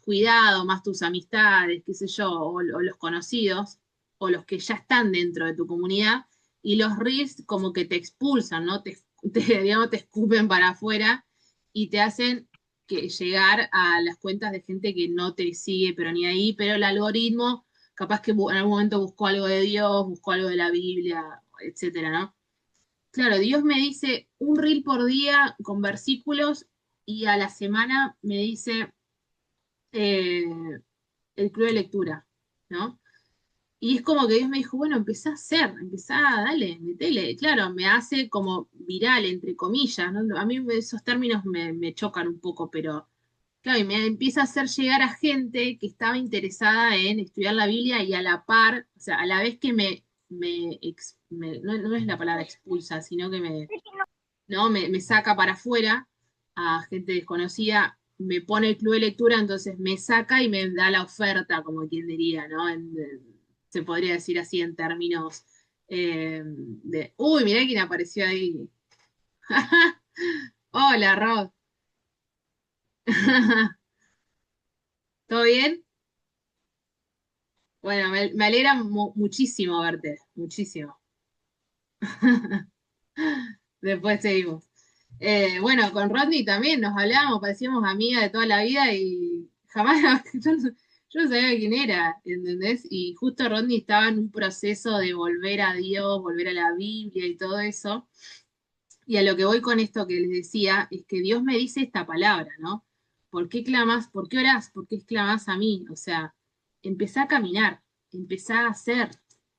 Speaker 1: cuidado, más tus amistades, qué sé yo, o los conocidos, o los que ya están dentro de tu comunidad, y los reels como que te expulsan, ¿no? Digamos, te escupen para afuera y te hacen llegar a las cuentas de gente que no te sigue, pero ni ahí, pero el algoritmo, capaz que en algún momento buscó algo de Dios, buscó algo de la Biblia, etcétera, ¿no? Claro, Dios me dice un reel por día con versículos y a la semana me dice eh, el club de lectura, ¿no? Y es como que Dios me dijo, bueno, empezá a hacer, empezá, dale, metele. Claro, me hace como viral, entre comillas, ¿no? A mí esos términos me chocan un poco, pero claro, y me empieza a hacer llegar a gente que estaba interesada en estudiar la Biblia y a la par, o sea, a la vez que no es la palabra expulsa, sino que ¿no? Me saca para afuera a gente desconocida, me pone el club de lectura, entonces me saca y me da la oferta, como quien diría, ¿no? Se podría decir así en términos uy, mirá quién apareció ahí. Hola, Rod. ¿Todo bien? Bueno, me alegra muchísimo verte, muchísimo. Después seguimos. Bueno, con Rodney también nos hablábamos, parecíamos amigas de toda la vida y jamás, yo no sabía quién era, ¿entendés? Y justo Rodney estaba en un proceso de volver a Dios, volver a la Biblia y todo eso. Y a lo que voy con esto que les decía, es que Dios me dice esta palabra, ¿no? ¿Por qué clamas? ¿Por qué orás? ¿Por qué exclamás a mí? O sea, empezá a caminar, empezá a hacer.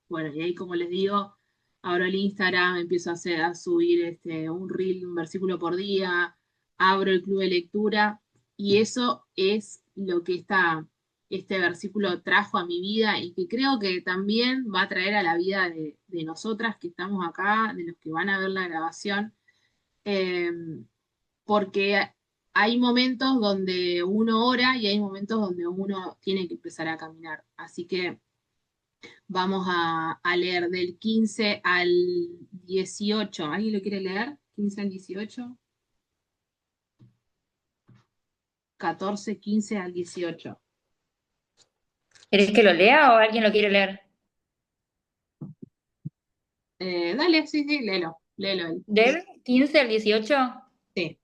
Speaker 1: Bueno, y ahí como les digo, abro el Instagram, empiezo a subir un reel, un versículo por día, abro el club de lectura, y eso es lo que este versículo trajo a mi vida y que creo que también va a traer a la vida de nosotras que estamos acá, de los que van a ver la grabación, eh, porque hay momentos donde uno ora y hay momentos donde uno tiene que empezar a caminar. Así que vamos a leer del 15 al 18. ¿Alguien lo quiere leer? 15 al 18, 14, 15 al 18.
Speaker 2: ¿Querés que lo lea o alguien lo quiere leer?
Speaker 1: Dale, sí, sí, léelo, léelo él.
Speaker 2: ¿Del 15 al 18?
Speaker 1: Sí.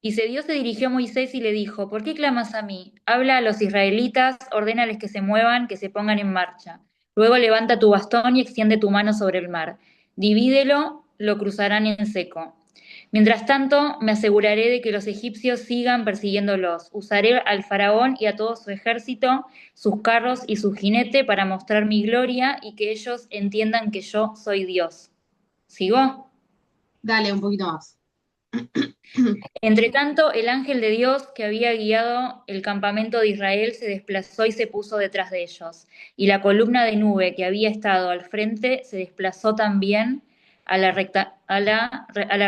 Speaker 2: Dice, Dios se dirigió a Moisés y le dijo, ¿por qué clamas a mí? Habla a los israelitas, ordénales que se muevan, que se pongan en marcha. Luego levanta tu bastón y extiende tu mano sobre el mar. Divídelo, lo cruzarán en seco. Mientras tanto, me aseguraré de que los egipcios sigan persiguiéndolos. Usaré al faraón y a todo su ejército, sus carros y su jinete para mostrar mi gloria y que ellos entiendan que yo soy Dios. ¿Sigo?
Speaker 1: Dale un poquito más.
Speaker 2: Entretanto, el ángel de Dios que había guiado el campamento de Israel se desplazó y se puso detrás de ellos, y la columna de nube que había estado al frente se desplazó también a la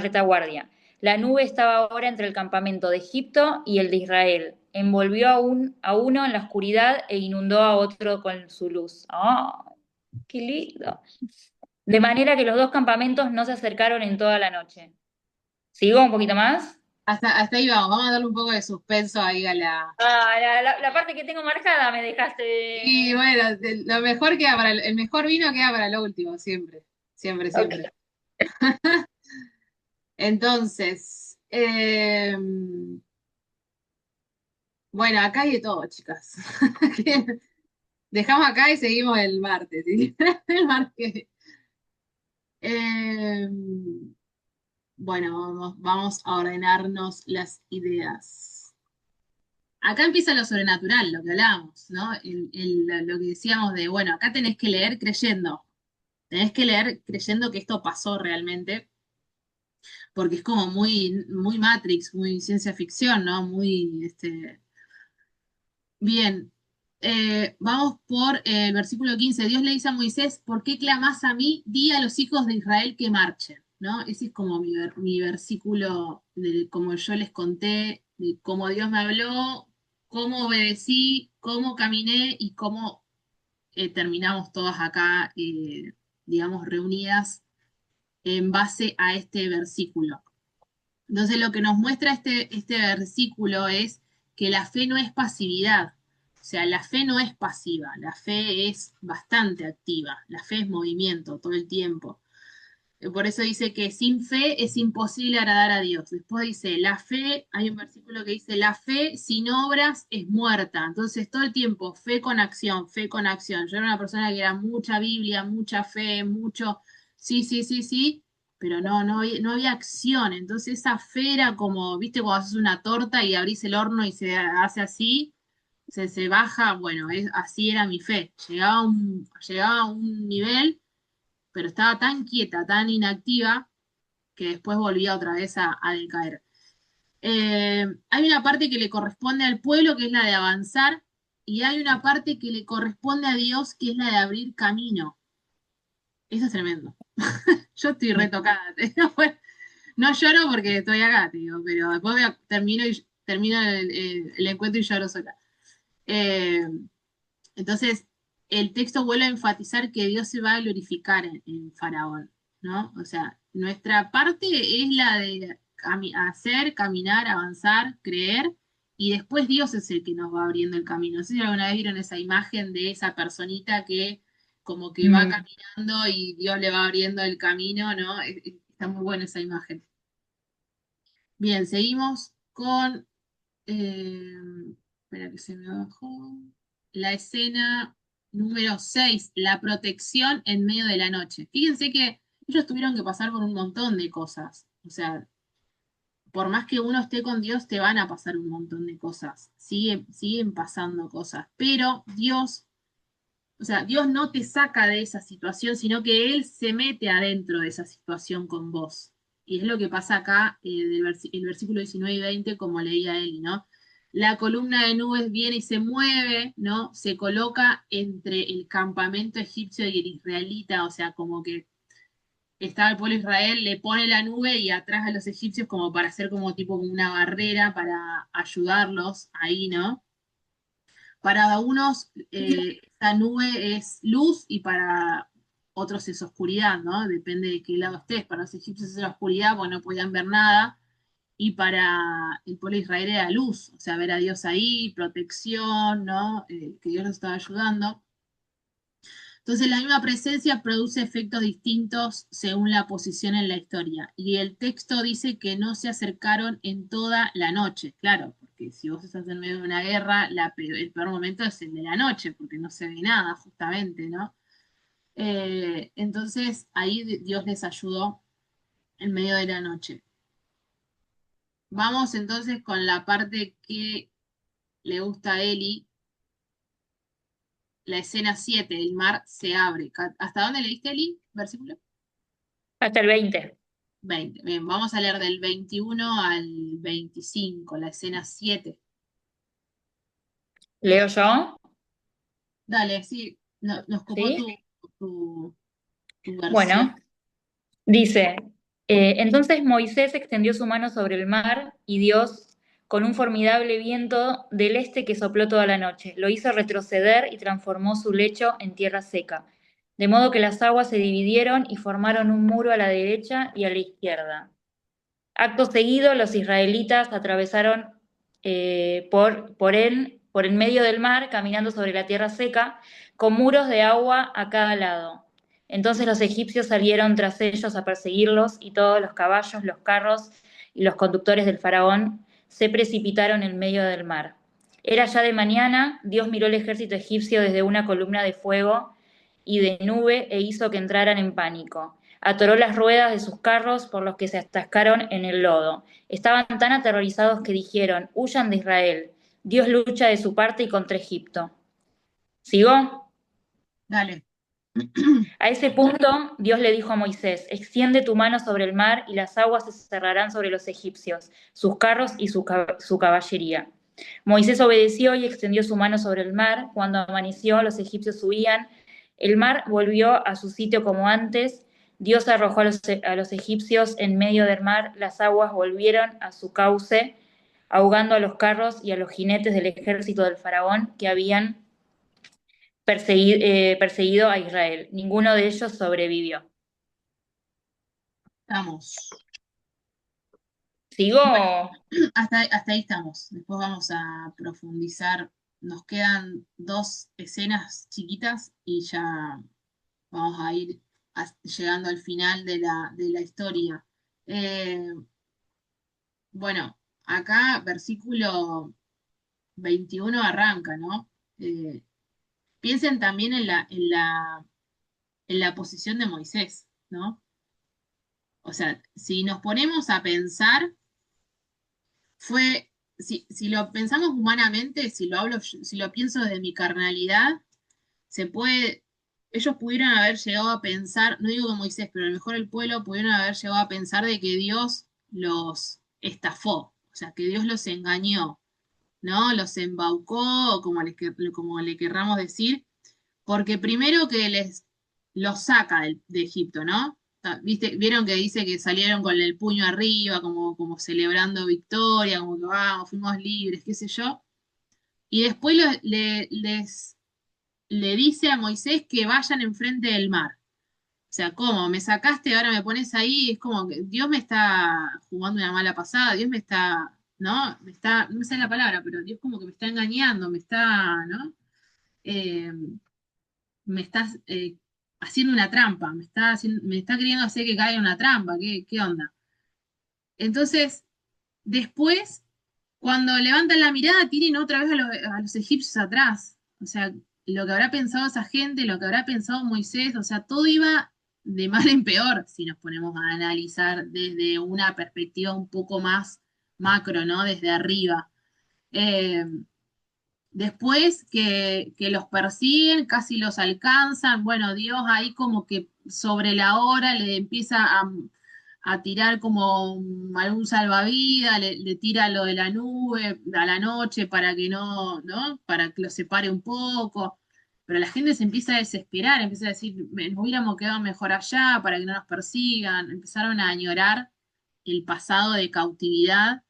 Speaker 2: retaguardia. La nube estaba ahora entre el campamento de Egipto y el de Israel. Envolvió a uno en la oscuridad e inundó a otro con su luz. ¡Ah! ¡Qué lindo! De manera que los dos campamentos no se acercaron en toda la noche. ¿Sigo un poquito más?
Speaker 1: Hasta ahí vamos a darle un poco de suspenso ahí a la...
Speaker 2: Ah, la parte que tengo marcada me
Speaker 1: Y
Speaker 2: dejaste.
Speaker 1: bueno, lo mejor queda para el mejor vino queda para lo último, siempre, siempre,
Speaker 2: Ok.
Speaker 1: siempre. Entonces, bueno, acá hay de todo, chicas. Dejamos acá y seguimos el martes, ¿sí? El martes. Eh, Bueno, vamos a ordenarnos las ideas. Acá empieza lo sobrenatural, lo que hablábamos, ¿no? Lo que decíamos de, bueno, acá tenés que leer creyendo. Tenés que leer creyendo que esto pasó realmente, porque es como muy, muy Matrix, muy ciencia ficción, ¿no? Muy, bien. Vamos por el versículo 15. Dios le dice a Moisés, ¿por qué clamas a mí? Di a los hijos de Israel que marchen, ¿no? Ese es como mi versículo, como yo les conté, de cómo Dios me habló, cómo obedecí, cómo caminé y cómo terminamos todas acá, digamos, reunidas en base a este versículo. Entonces, lo que nos muestra este versículo es que la fe no es pasividad, o sea, la fe no es pasiva, la fe es bastante activa, la fe es movimiento todo el tiempo. Por eso dice que sin fe es imposible agradar a Dios. Después dice, la fe, hay un versículo que dice, la fe sin obras es muerta. Entonces, todo el tiempo, fe con acción, fe con acción. Yo era una persona que era mucha Biblia, mucha fe, mucho, sí, sí, sí, sí, pero no había acción. Entonces, esa fe era como, viste, cuando haces una torta y abrís el horno y se hace así, se baja, bueno, así era mi fe. Llegaba a un nivel pero estaba tan quieta, tan inactiva, que después volvía otra vez a decaer. Hay una parte que le corresponde al pueblo, que es la de avanzar, y hay una parte que le corresponde a Dios, que es la de abrir camino. Eso es tremendo. Yo estoy retocada. No lloro porque estoy acá, te digo, pero después termino el encuentro y lloro sola. Eh, Entonces, el texto vuelve a enfatizar que Dios se va a glorificar en Faraón, ¿no? O sea, nuestra parte es la de hacer, caminar, avanzar, creer, y después Dios es el que nos va abriendo el camino. No sé si alguna vez vieron esa imagen de esa personita que como que va
Speaker 2: Mm.
Speaker 1: caminando y Dios le va abriendo el camino, ¿no? Está muy buena esa imagen. Bien, seguimos con espera que se me bajó. La escena número 6, la protección en medio de la noche. Fíjense que ellos tuvieron que pasar por un montón de cosas. O sea, por más que uno esté con Dios, te van a pasar un montón de cosas. Siguen pasando cosas. Pero Dios, o sea, Dios no te saca de esa situación, sino que Él se mete adentro de esa situación con vos. Y es lo que pasa acá, el versículo 19 y 20, como leía Eli, ¿no? La columna de nubes viene y se mueve, ¿no? Se coloca entre el campamento egipcio y el israelita, o sea, como que estaba el pueblo de Israel, le pone la nube y atrás a los egipcios como para hacer como tipo como una barrera para ayudarlos ahí, ¿no? Para unos esta nube es luz y para otros es oscuridad, ¿no? Depende de qué lado estés. Para los egipcios es la oscuridad, porque no podían ver nada. Y para el pueblo de Israel era luz, o sea, ver a Dios ahí, protección, ¿no? Que Dios los estaba ayudando. Entonces la misma presencia produce efectos distintos según la posición en la historia. Y el texto dice que no se acercaron en toda la noche, claro, porque si vos estás en medio de una guerra, el peor momento es el de la noche, porque no se ve nada, justamente, ¿no? Entonces ahí Dios les ayudó en medio de la noche. Vamos entonces con la parte que le gusta a Eli, la escena 7, el mar se abre. ¿Hasta dónde leíste, Eli? Versículo.
Speaker 2: Hasta el 20.
Speaker 1: 20. Bien, vamos a leer del 21 al 25, la escena 7.
Speaker 2: ¿Leo yo?
Speaker 1: Dale, sí, nos copó
Speaker 2: ¿Sí?
Speaker 1: tu, tu versión.
Speaker 2: Bueno, dice, entonces Moisés extendió su mano sobre el mar y Dios, con un formidable viento del este que sopló toda la noche, lo hizo retroceder y transformó su lecho en tierra seca, de modo que las aguas se dividieron y formaron un muro a la derecha y a la izquierda. Acto seguido, los israelitas atravesaron por en medio del mar, caminando sobre la tierra seca, con muros de agua a cada lado. Entonces los egipcios salieron tras ellos a perseguirlos y todos los caballos, los carros y los conductores del faraón se precipitaron en medio del mar. Era ya de mañana, Dios miró el ejército egipcio desde una columna de fuego y de nube e hizo que entraran en pánico. Atoró las ruedas de sus carros por los que se atascaron en el lodo. Estaban tan aterrorizados que dijeron, huyan de Israel. Dios lucha de su parte y contra Egipto. ¿Sigo?
Speaker 1: Dale.
Speaker 2: A ese punto, Dios le dijo a Moisés, extiende tu mano sobre el mar y las aguas se cerrarán sobre los egipcios, sus carros y su caballería. Moisés obedeció y extendió su mano sobre el mar. Cuando amaneció, los egipcios huían. El mar volvió a su sitio como antes. Dios arrojó a los egipcios en medio del mar. Las aguas volvieron a su cauce, ahogando a los carros y a los jinetes del ejército del faraón que habían perseguido a Israel. Ninguno de ellos sobrevivió.
Speaker 1: Estamos.
Speaker 2: ¿Sigo?
Speaker 1: Bueno, hasta ahí estamos. Después vamos a profundizar. Nos quedan 2 escenas chiquitas y ya vamos a ir llegando al final de la historia. Eh, bueno, acá versículo 21 arranca, ¿no? Piensen también en la posición de Moisés, ¿no? O sea, si nos ponemos a pensar, si lo pensamos humanamente, si lo pienso desde mi carnalidad, ellos pudieron haber llegado a pensar, no digo que Moisés, pero a lo mejor el pueblo pudieron haber llegado a pensar de que Dios los estafó, o sea, que Dios los engañó, ¿no? Los embaucó, como le querramos decir, porque primero que los saca de Egipto, ¿no? Vieron que dice que salieron con el puño arriba, como celebrando victoria, como que vamos, fuimos libres, qué sé yo. Y después le dice a Moisés que vayan enfrente del mar. O sea, ¿cómo? Me sacaste, ahora me pones ahí, es como que Dios me está jugando una mala pasada, Dios me está, ¿no? No me sale la palabra, pero Dios como que me está engañando, ¿no? Eh, me estás haciendo una trampa, me está queriendo hacer que caiga en una trampa, ¿qué onda? Entonces, después, cuando levantan la mirada, tienen otra vez a los egipcios atrás. O sea, lo que habrá pensado esa gente, lo que habrá pensado Moisés, o sea, todo iba de mal en peor si nos ponemos a analizar desde una perspectiva un poco más macro, ¿no? Desde arriba. Eh, Después que los persiguen, casi los alcanzan. Bueno, Dios ahí como que sobre la hora le empieza a tirar como algún salvavidas, le tira lo de la nube a la noche para que ¿no? Para que lo separe un poco. Pero la gente se empieza a desesperar, empieza a decir, nos hubiéramos quedado mejor allá para que no nos persigan. Empezaron a añorar el pasado de cautividad,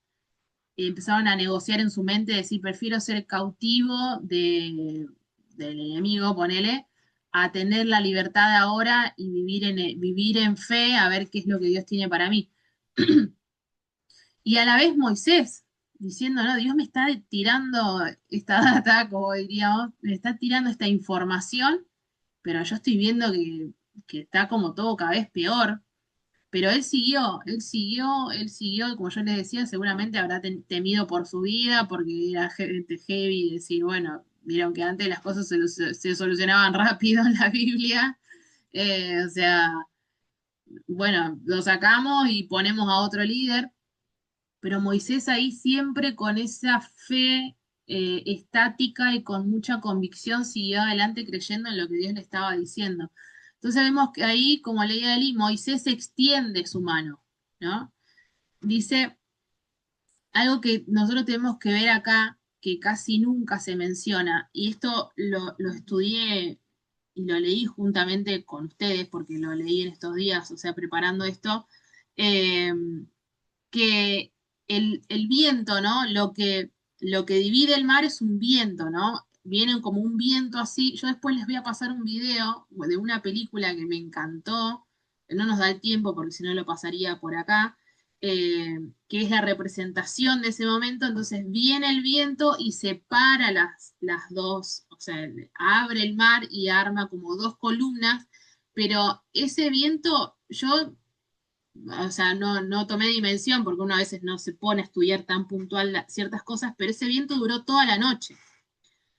Speaker 1: empezaron a negociar en su mente, decir, prefiero ser cautivo del enemigo, ponele, a tener la libertad ahora y vivir en fe, a ver qué es lo que Dios tiene para mí. Y a la vez Moisés, diciendo, no, Dios me está tirando esta data, como diríamos, me está tirando esta información, pero yo estoy viendo que está como todo cada vez peor. Pero él siguió, como yo les decía, seguramente habrá temido por su vida, porque era gente heavy, decir, bueno, vieron que antes las cosas se solucionaban rápido en la Biblia, o sea, bueno, lo sacamos y ponemos a otro líder, pero Moisés ahí siempre con esa fe estática y con mucha convicción siguió adelante creyendo en lo que Dios le estaba diciendo. Entonces vemos que ahí, como leía Eli, Moisés extiende su mano, ¿no? Dice algo que nosotros tenemos que ver acá, que casi nunca se menciona, y esto lo estudié y lo leí juntamente con ustedes, porque lo leí en estos días, o sea, preparando esto, eh, que el viento, ¿no? Lo que divide el mar es un viento, ¿no? Vienen como un viento así. Yo después les voy a pasar un video de una película que me encantó. No nos da el tiempo porque si no lo pasaría por acá. Que es la representación de ese momento. Entonces viene el viento y separa las dos, o sea, abre el mar y arma como dos columnas. Pero ese viento, yo, o sea, no tomé dimensión porque uno a veces no se pone a estudiar tan puntual ciertas cosas, pero ese viento duró toda la noche.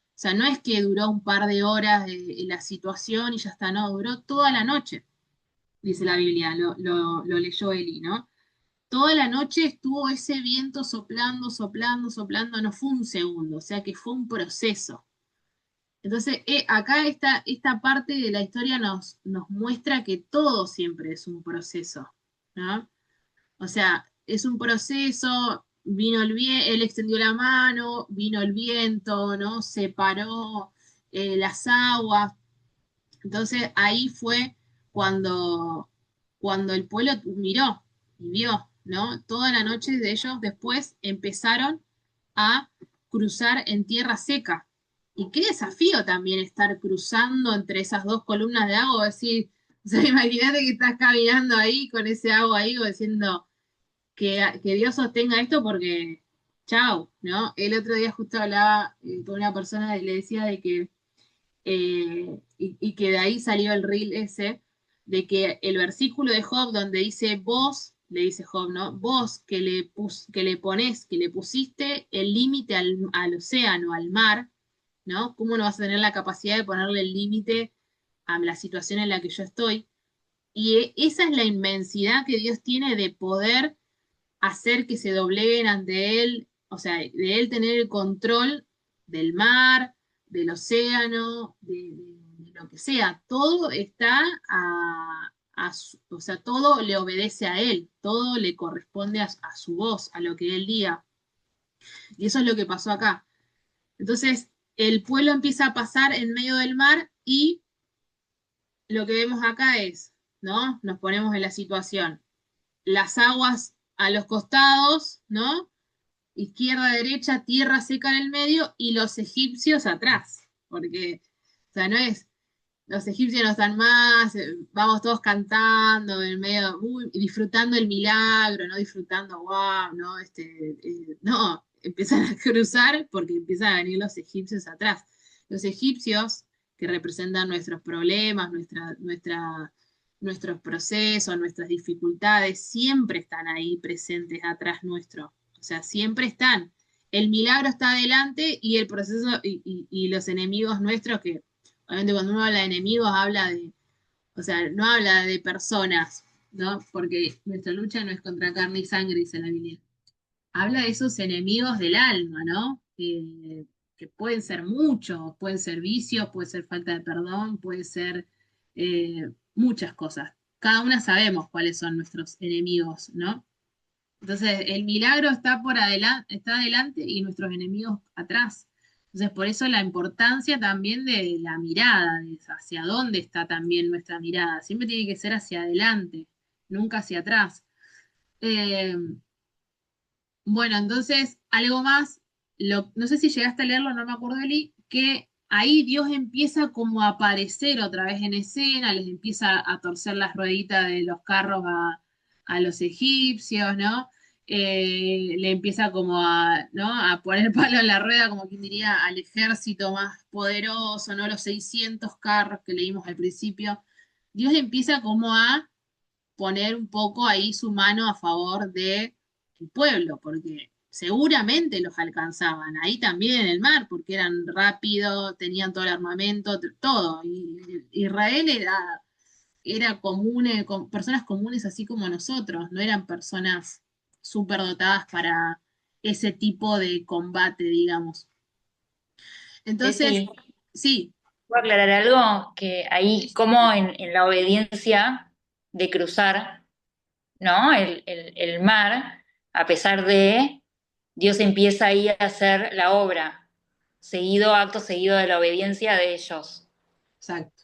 Speaker 1: O sea, no es que duró un par de horas la situación y ya está, no, duró toda la noche. dice la Biblia, lo leyó Eli, ¿no? Toda la noche estuvo ese viento soplando, soplando, soplando, no fue un segundo, o sea que fue un proceso. Entonces, acá esta parte de la historia nos muestra que todo siempre es un proceso, ¿no? O sea, es un proceso, vino el viento, él extendió la mano, vino el viento, ¿no? Separó las aguas. Entonces ahí fue cuando, cuando el pueblo miró y vio, ¿no? Toda la noche de ellos después empezaron a cruzar en tierra seca. Y qué desafío también estar cruzando entre esas dos columnas de agua, decir, o sea, imagínate que estás caminando ahí con ese agua ahí, o diciendo que Dios sostenga esto porque, chau, ¿no? El otro día justo hablaba con una persona y le decía de que y que de ahí salió el reel ese, de que el versículo de Job donde dice vos, le dice Job, ¿no? Vos que le ponés, que le pusiste el límite al océano, al mar, ¿no? ¿Cómo no vas a tener la capacidad de ponerle el límite a la situación en la que yo estoy? Y esa es la inmensidad que Dios tiene de poder hacer que se dobleguen ante Él, o sea, de Él tener el control del mar, del océano, de lo que sea. Todo está o sea, todo le obedece a Él, todo le corresponde a su voz, a lo que Él diga. Y eso es lo que pasó acá. Entonces, el pueblo empieza a pasar en medio del mar y lo que vemos acá es, ¿no? Nos ponemos en la situación. Las aguas a los costados, ¿no? Izquierda, derecha, tierra seca en el medio y los egipcios atrás, porque, o sea, no es, los egipcios no están más, vamos todos cantando en medio, disfrutando el milagro, no disfrutando, wow, no, no, empiezan a cruzar porque empiezan a venir los egipcios atrás. Los egipcios que representan nuestros problemas, nuestros procesos, nuestras dificultades, siempre están ahí presentes atrás nuestro. O sea, siempre están. El milagro está adelante y el proceso y los enemigos nuestros, que obviamente cuando uno habla de enemigos habla de, o sea, no habla de personas, ¿no? Porque nuestra lucha no es contra carne y sangre, dice la Biblia. Habla de esos enemigos del alma, ¿no? Que pueden ser muchos, pueden ser vicios, puede ser falta de perdón, puede ser muchas cosas. Cada una sabemos cuáles son nuestros enemigos, ¿no? Entonces, el milagro está está adelante y nuestros enemigos atrás. Entonces, por eso la importancia también de la mirada, de hacia dónde está también nuestra mirada. Siempre tiene que ser hacia adelante, nunca hacia atrás. Eh, bueno, entonces, algo más, no sé si llegaste a leerlo, no me acuerdo, Eli, que ahí Dios empieza como a aparecer otra vez en escena, les empieza a torcer las rueditas de los carros a los egipcios, ¿no? Le empieza como a, ¿no? A poner palo en la rueda, como quien diría, al ejército más poderoso, ¿no? Los 600 carros que leímos al principio. Dios empieza como a poner un poco ahí su mano a favor de el pueblo, porque seguramente los alcanzaban, ahí también en el mar, porque eran rápidos, tenían todo el armamento, todo. Y Israel era común, con personas comunes así como nosotros, no eran personas súper dotadas para ese tipo de combate, digamos. Entonces,
Speaker 2: Ceci,
Speaker 1: sí,
Speaker 2: ¿puedo aclarar algo? Que ahí,
Speaker 1: sí,
Speaker 2: como en la obediencia de cruzar, ¿no? El mar, a pesar de, Dios empieza ahí a hacer la obra, acto seguido de la obediencia de ellos.
Speaker 1: exacto.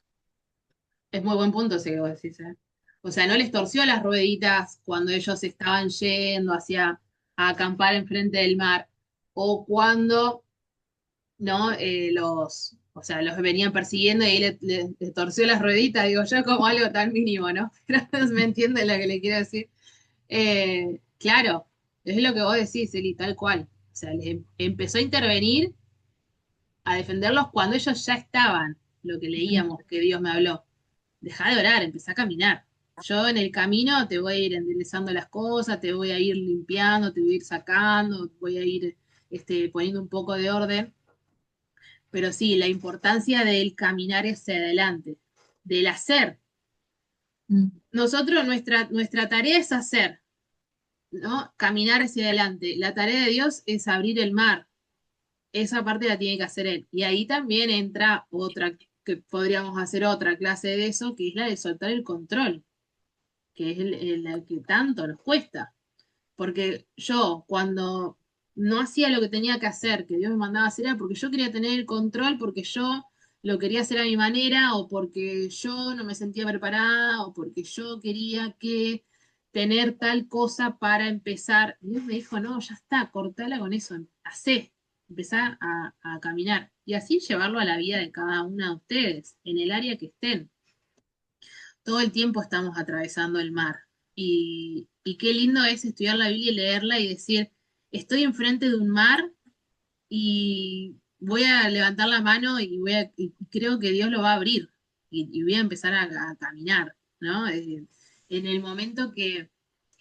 Speaker 1: Es muy buen punto ese que vos decís, ¿eh? O sea, no les torció las rueditas cuando ellos estaban yendo hacia a acampar enfrente del mar, o cuando, ¿no? O sea, los venían persiguiendo y ahí le torció las rueditas, digo yo, como algo tan mínimo, ¿no? Pero me entiende lo que le quiero decir. Claro, es lo que vos decís, Eli, tal cual. O sea, empezó a intervenir, a defenderlos cuando ellos ya estaban, lo que leíamos, que Dios me habló. Dejá de orar, empezá a caminar. Yo en el camino te voy a ir enderezando las cosas, te voy a ir limpiando, te voy a ir sacando, voy a ir poniendo un poco de orden. Pero sí, la importancia del caminar hacia adelante, del hacer, Nosotros, nuestra tarea es hacer, ¿no? Caminar hacia adelante. La tarea de Dios es abrir el mar. Esa parte la tiene que hacer Él. Y ahí también entra otra, que podríamos hacer otra clase de eso, que es la de soltar el control, que es el que tanto nos cuesta. Porque yo, cuando no hacía lo que tenía que hacer, que Dios me mandaba a hacer, era porque yo quería tener el control, porque yo lo quería hacer a mi manera, o porque yo no me sentía preparada, o porque yo quería que tener tal cosa para empezar. Dios me dijo, no, ya está, cortala con eso, hacé, empezá a caminar. Y así llevarlo a la vida de cada una de ustedes, en el área que estén. Todo el tiempo estamos atravesando el mar. Y qué lindo es estudiar la Biblia y leerla y decir, estoy enfrente de un mar y voy a levantar la mano y creo que Dios lo va a abrir y voy a empezar a caminar, ¿no? En el momento que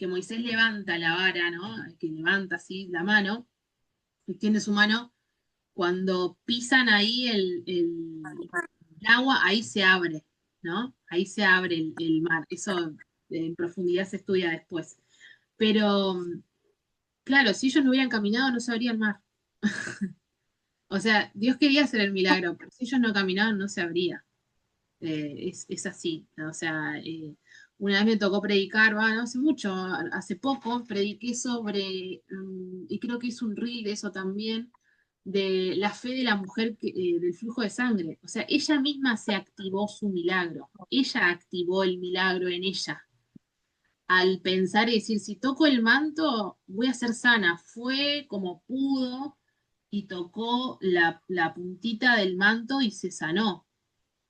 Speaker 1: Moisés levanta la vara, ¿no? Que levanta así la mano, extiende su mano, cuando pisan ahí el agua, ahí se abre, ¿no? Ahí se abre el mar. Eso en profundidad se estudia después. Pero, claro, si ellos no hubieran caminado, no se abría el mar. O sea, Dios quería hacer el milagro, pero si ellos no caminaban, no se abría. Es así. O sea, una vez me tocó predicar, no hace mucho, hace poco, prediqué sobre, y creo que hice un reel de eso también, de la fe de la mujer del flujo de sangre. O sea, ella misma se activó su milagro. Ella activó el milagro en ella. Al pensar y decir, si toco el manto, voy a ser sana. Fue como pudo y tocó la puntita del manto y se sanó.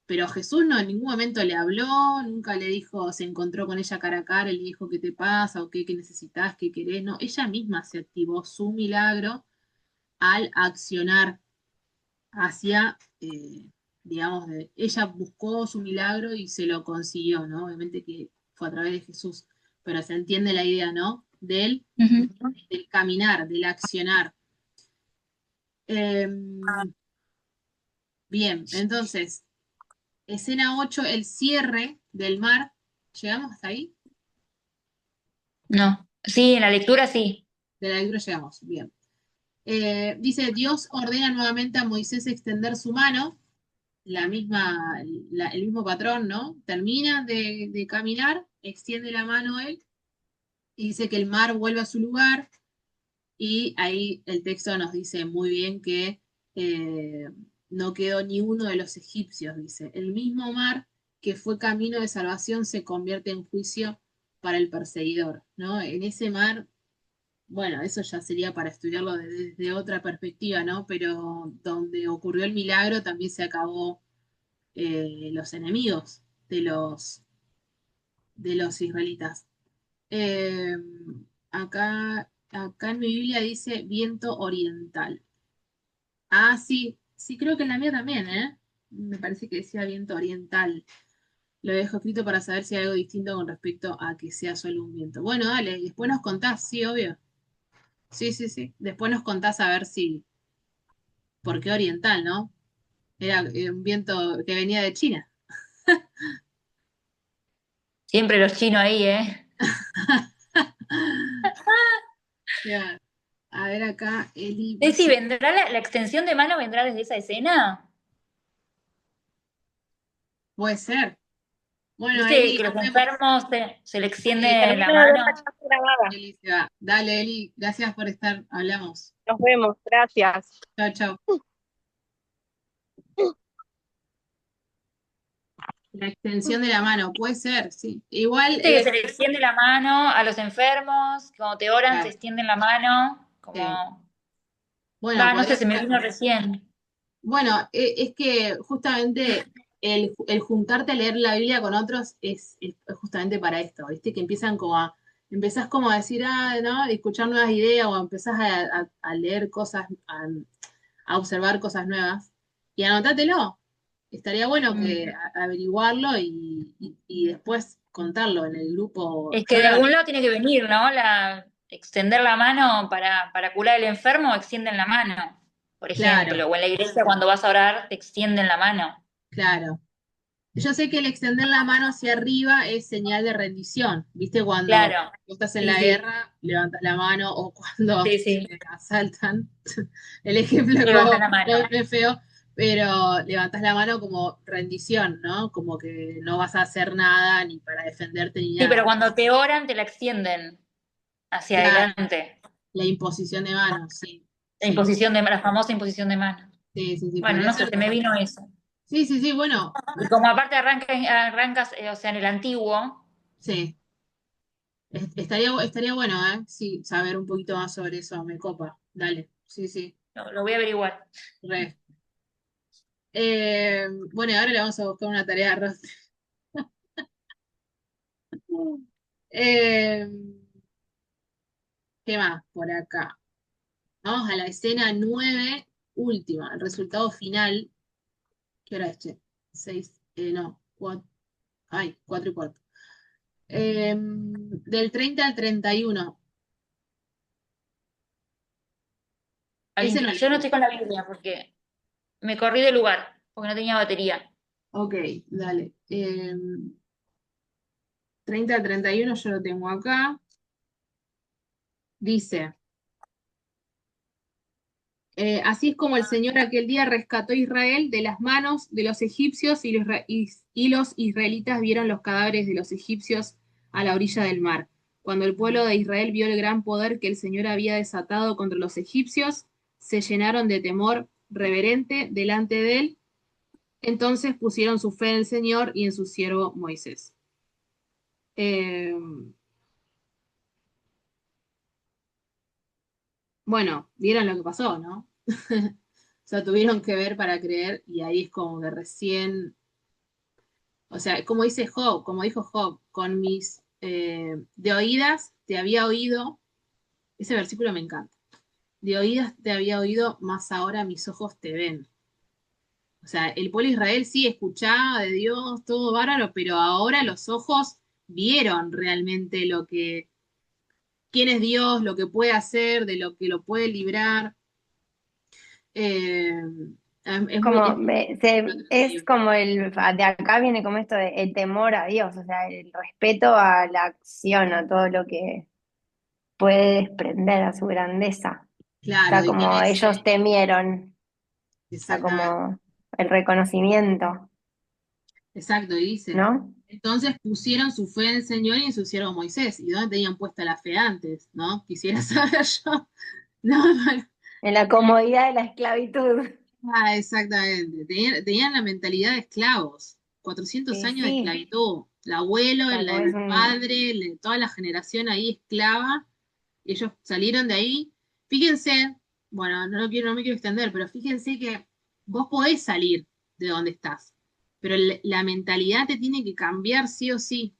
Speaker 1: Pero Jesús no en ningún momento le habló, nunca le dijo, se encontró con ella cara a cara y le dijo qué te pasa o qué necesitas, qué querés. No, ella misma se activó su milagro al accionar hacia, digamos, ella buscó su milagro y se lo consiguió, ¿no? Obviamente que fue a través de Jesús, pero se entiende la idea, ¿no? Del caminar, del accionar. Bien, entonces, escena 8, el cierre del mar. ¿Llegamos hasta ahí?
Speaker 2: No. Sí, en la lectura sí.
Speaker 1: De la lectura llegamos, bien. Dice, Dios ordena nuevamente a Moisés extender su mano, el mismo patrón, ¿no? Termina de caminar, extiende la mano él, y dice que el mar vuelve a su lugar, y ahí el texto nos dice muy bien que no quedó ni uno de los egipcios, dice. El mismo mar que fue camino de salvación se convierte en juicio para el perseguidor, ¿no? En ese mar, bueno, eso ya sería para estudiarlo desde otra perspectiva, ¿no? Pero donde ocurrió el milagro también se acabó los enemigos de los israelitas. Eh, acá en mi Biblia dice viento oriental. Ah, sí, sí, creo que en la mía también, ¿eh? Me parece que decía viento oriental. Lo dejo escrito para saber si hay algo distinto con respecto a que sea solo un viento. Bueno, dale, después nos contás, sí, obvio. Sí, sí, sí. Después nos contás a ver si, por qué oriental, ¿no? Era un viento que venía de China.
Speaker 2: Siempre los chinos ahí, ¿eh?
Speaker 1: Ya, a ver acá, Eli
Speaker 2: Ceci,
Speaker 1: dice,
Speaker 2: ¿vendrá la extensión de mano vendrá desde esa escena?
Speaker 1: puede ser. Bueno,
Speaker 2: ¿Viste
Speaker 1: Eli,
Speaker 2: que
Speaker 1: nos
Speaker 2: los
Speaker 1: vemos.
Speaker 2: enfermos se le extiende
Speaker 1: Eli,
Speaker 2: la
Speaker 4: Termino de ver
Speaker 2: mano?
Speaker 4: la clase grabada.
Speaker 1: Eli se va. Dale, Eli, gracias por estar. Hablamos.
Speaker 4: Nos vemos, gracias.
Speaker 1: Chao, chao. La extensión de la mano, puede ser, sí. Igual,
Speaker 2: Viste que se le extiende la mano a los enfermos, cuando te oran se
Speaker 1: claro,
Speaker 2: extienden la mano,
Speaker 1: sí.
Speaker 2: como,
Speaker 1: Bueno,
Speaker 2: no sé,
Speaker 1: podría
Speaker 2: se me
Speaker 1: ser.
Speaker 2: vino recién.
Speaker 1: Bueno, es que justamente el juntarte a leer la Biblia con otros es justamente para esto, ¿viste? Que empezás como a decir, ¿no? A escuchar nuevas ideas o empezás a leer cosas, a observar cosas nuevas y anotátelo. Estaría bueno que averiguarlo y después contarlo en el grupo.
Speaker 2: Es
Speaker 1: Yo
Speaker 2: que de
Speaker 1: la verdad,
Speaker 2: algún lado tiene que venir, ¿no? Extender la mano para curar al enfermo, extienden la mano, por
Speaker 1: claro,
Speaker 2: ejemplo. O en la iglesia cuando vas a orar, te extienden la mano.
Speaker 1: claro. Yo sé que el extender la mano hacia arriba es señal de rendición. ¿Viste? Cuando
Speaker 2: Claro,
Speaker 1: tú estás en
Speaker 2: sí,
Speaker 1: la
Speaker 2: sí,
Speaker 1: guerra, levantas la mano, o cuando
Speaker 2: sí, sí,
Speaker 1: te asaltan. El ejemplo es
Speaker 2: levanta
Speaker 1: como
Speaker 2: la mano.
Speaker 1: no es feo, pero levantas la mano como rendición, ¿no? Como que no vas a hacer nada ni para defenderte ni
Speaker 2: Sí, pero
Speaker 1: nada.
Speaker 2: cuando te oran, te la extienden hacia
Speaker 1: Claro,
Speaker 2: adelante.
Speaker 1: la imposición de manos, sí,
Speaker 2: La
Speaker 1: sí,
Speaker 2: imposición de, la famosa imposición de mano.
Speaker 1: sí, sí, sí, por
Speaker 2: Bueno, no
Speaker 1: eso.
Speaker 2: sé, se me vino eso.
Speaker 1: Sí, sí, sí, bueno,
Speaker 2: Y como aparte arrancas, o sea, en el antiguo,
Speaker 1: sí. Estaría bueno, ¿eh? Sí, saber un poquito más sobre eso, me copa. Dale, sí, sí,
Speaker 2: lo voy a averiguar.
Speaker 1: re. Bueno, y ahora le vamos a buscar una tarea a Rost. Eh, ¿Qué más por acá? Vamos a la escena 9 última, el resultado final. ¿Qué hora es, che? 6, no, 4, ay, 4 y cuarto. Del 30 al 31. Ese no
Speaker 2: Yo no
Speaker 1: leí.
Speaker 2: estoy con la Biblia porque me corrí del lugar, porque no tenía batería.
Speaker 1: Ok, dale. 30 al 31 yo lo tengo acá. Dice. Así es como el Señor aquel día rescató a Israel de las manos de los egipcios y los israelitas vieron los cadáveres de los egipcios a la orilla del mar. Cuando el pueblo de Israel vio el gran poder que el Señor había desatado contra los egipcios, se llenaron de temor reverente delante de él. Entonces pusieron su fe en el Señor y en su siervo Moisés. Eh, bueno, vieron lo que pasó, ¿no? O sea, tuvieron que ver para creer y ahí es como que recién. O sea, como dice Job, como dijo Job, con mis de oídas te había oído, ese versículo me encanta. De oídas te había oído, mas ahora mis ojos te ven. O sea, el pueblo de Israel sí escuchaba de Dios, todo bárbaro, pero ahora los ojos vieron realmente quién es Dios, lo que puede hacer, de lo que lo puede librar. Eh, es
Speaker 3: Como,
Speaker 1: muy
Speaker 3: es
Speaker 1: atractivo.
Speaker 3: como de acá viene como esto de el temor a Dios, o sea, el respeto a la acción, a todo lo que puede desprender, a su grandeza. O
Speaker 1: Claro,
Speaker 3: sea,
Speaker 1: y
Speaker 3: como
Speaker 1: tenés,
Speaker 3: ellos temieron, o sea,
Speaker 1: exactamente.
Speaker 3: como el reconocimiento,
Speaker 1: Exacto, y dice,
Speaker 3: ¿no?
Speaker 1: entonces pusieron su fe en el Señor y en su siervo Moisés. ¿Y dónde tenían puesta la fe antes? ¿No? Quisiera saber yo. No, bueno,
Speaker 3: En la comodidad de la esclavitud.
Speaker 1: exactamente. Tenían la mentalidad de esclavos. 400
Speaker 3: Y
Speaker 1: años de
Speaker 3: sí,
Speaker 1: esclavitud. El
Speaker 3: o
Speaker 1: abuelo,
Speaker 3: sea, como es
Speaker 1: el
Speaker 3: un...
Speaker 1: padre, toda la generación ahí esclava. Ellos salieron de ahí. Fíjense, bueno, no me quiero extender, pero fíjense que vos podés salir de donde estás, pero la mentalidad te tiene que cambiar sí o sí.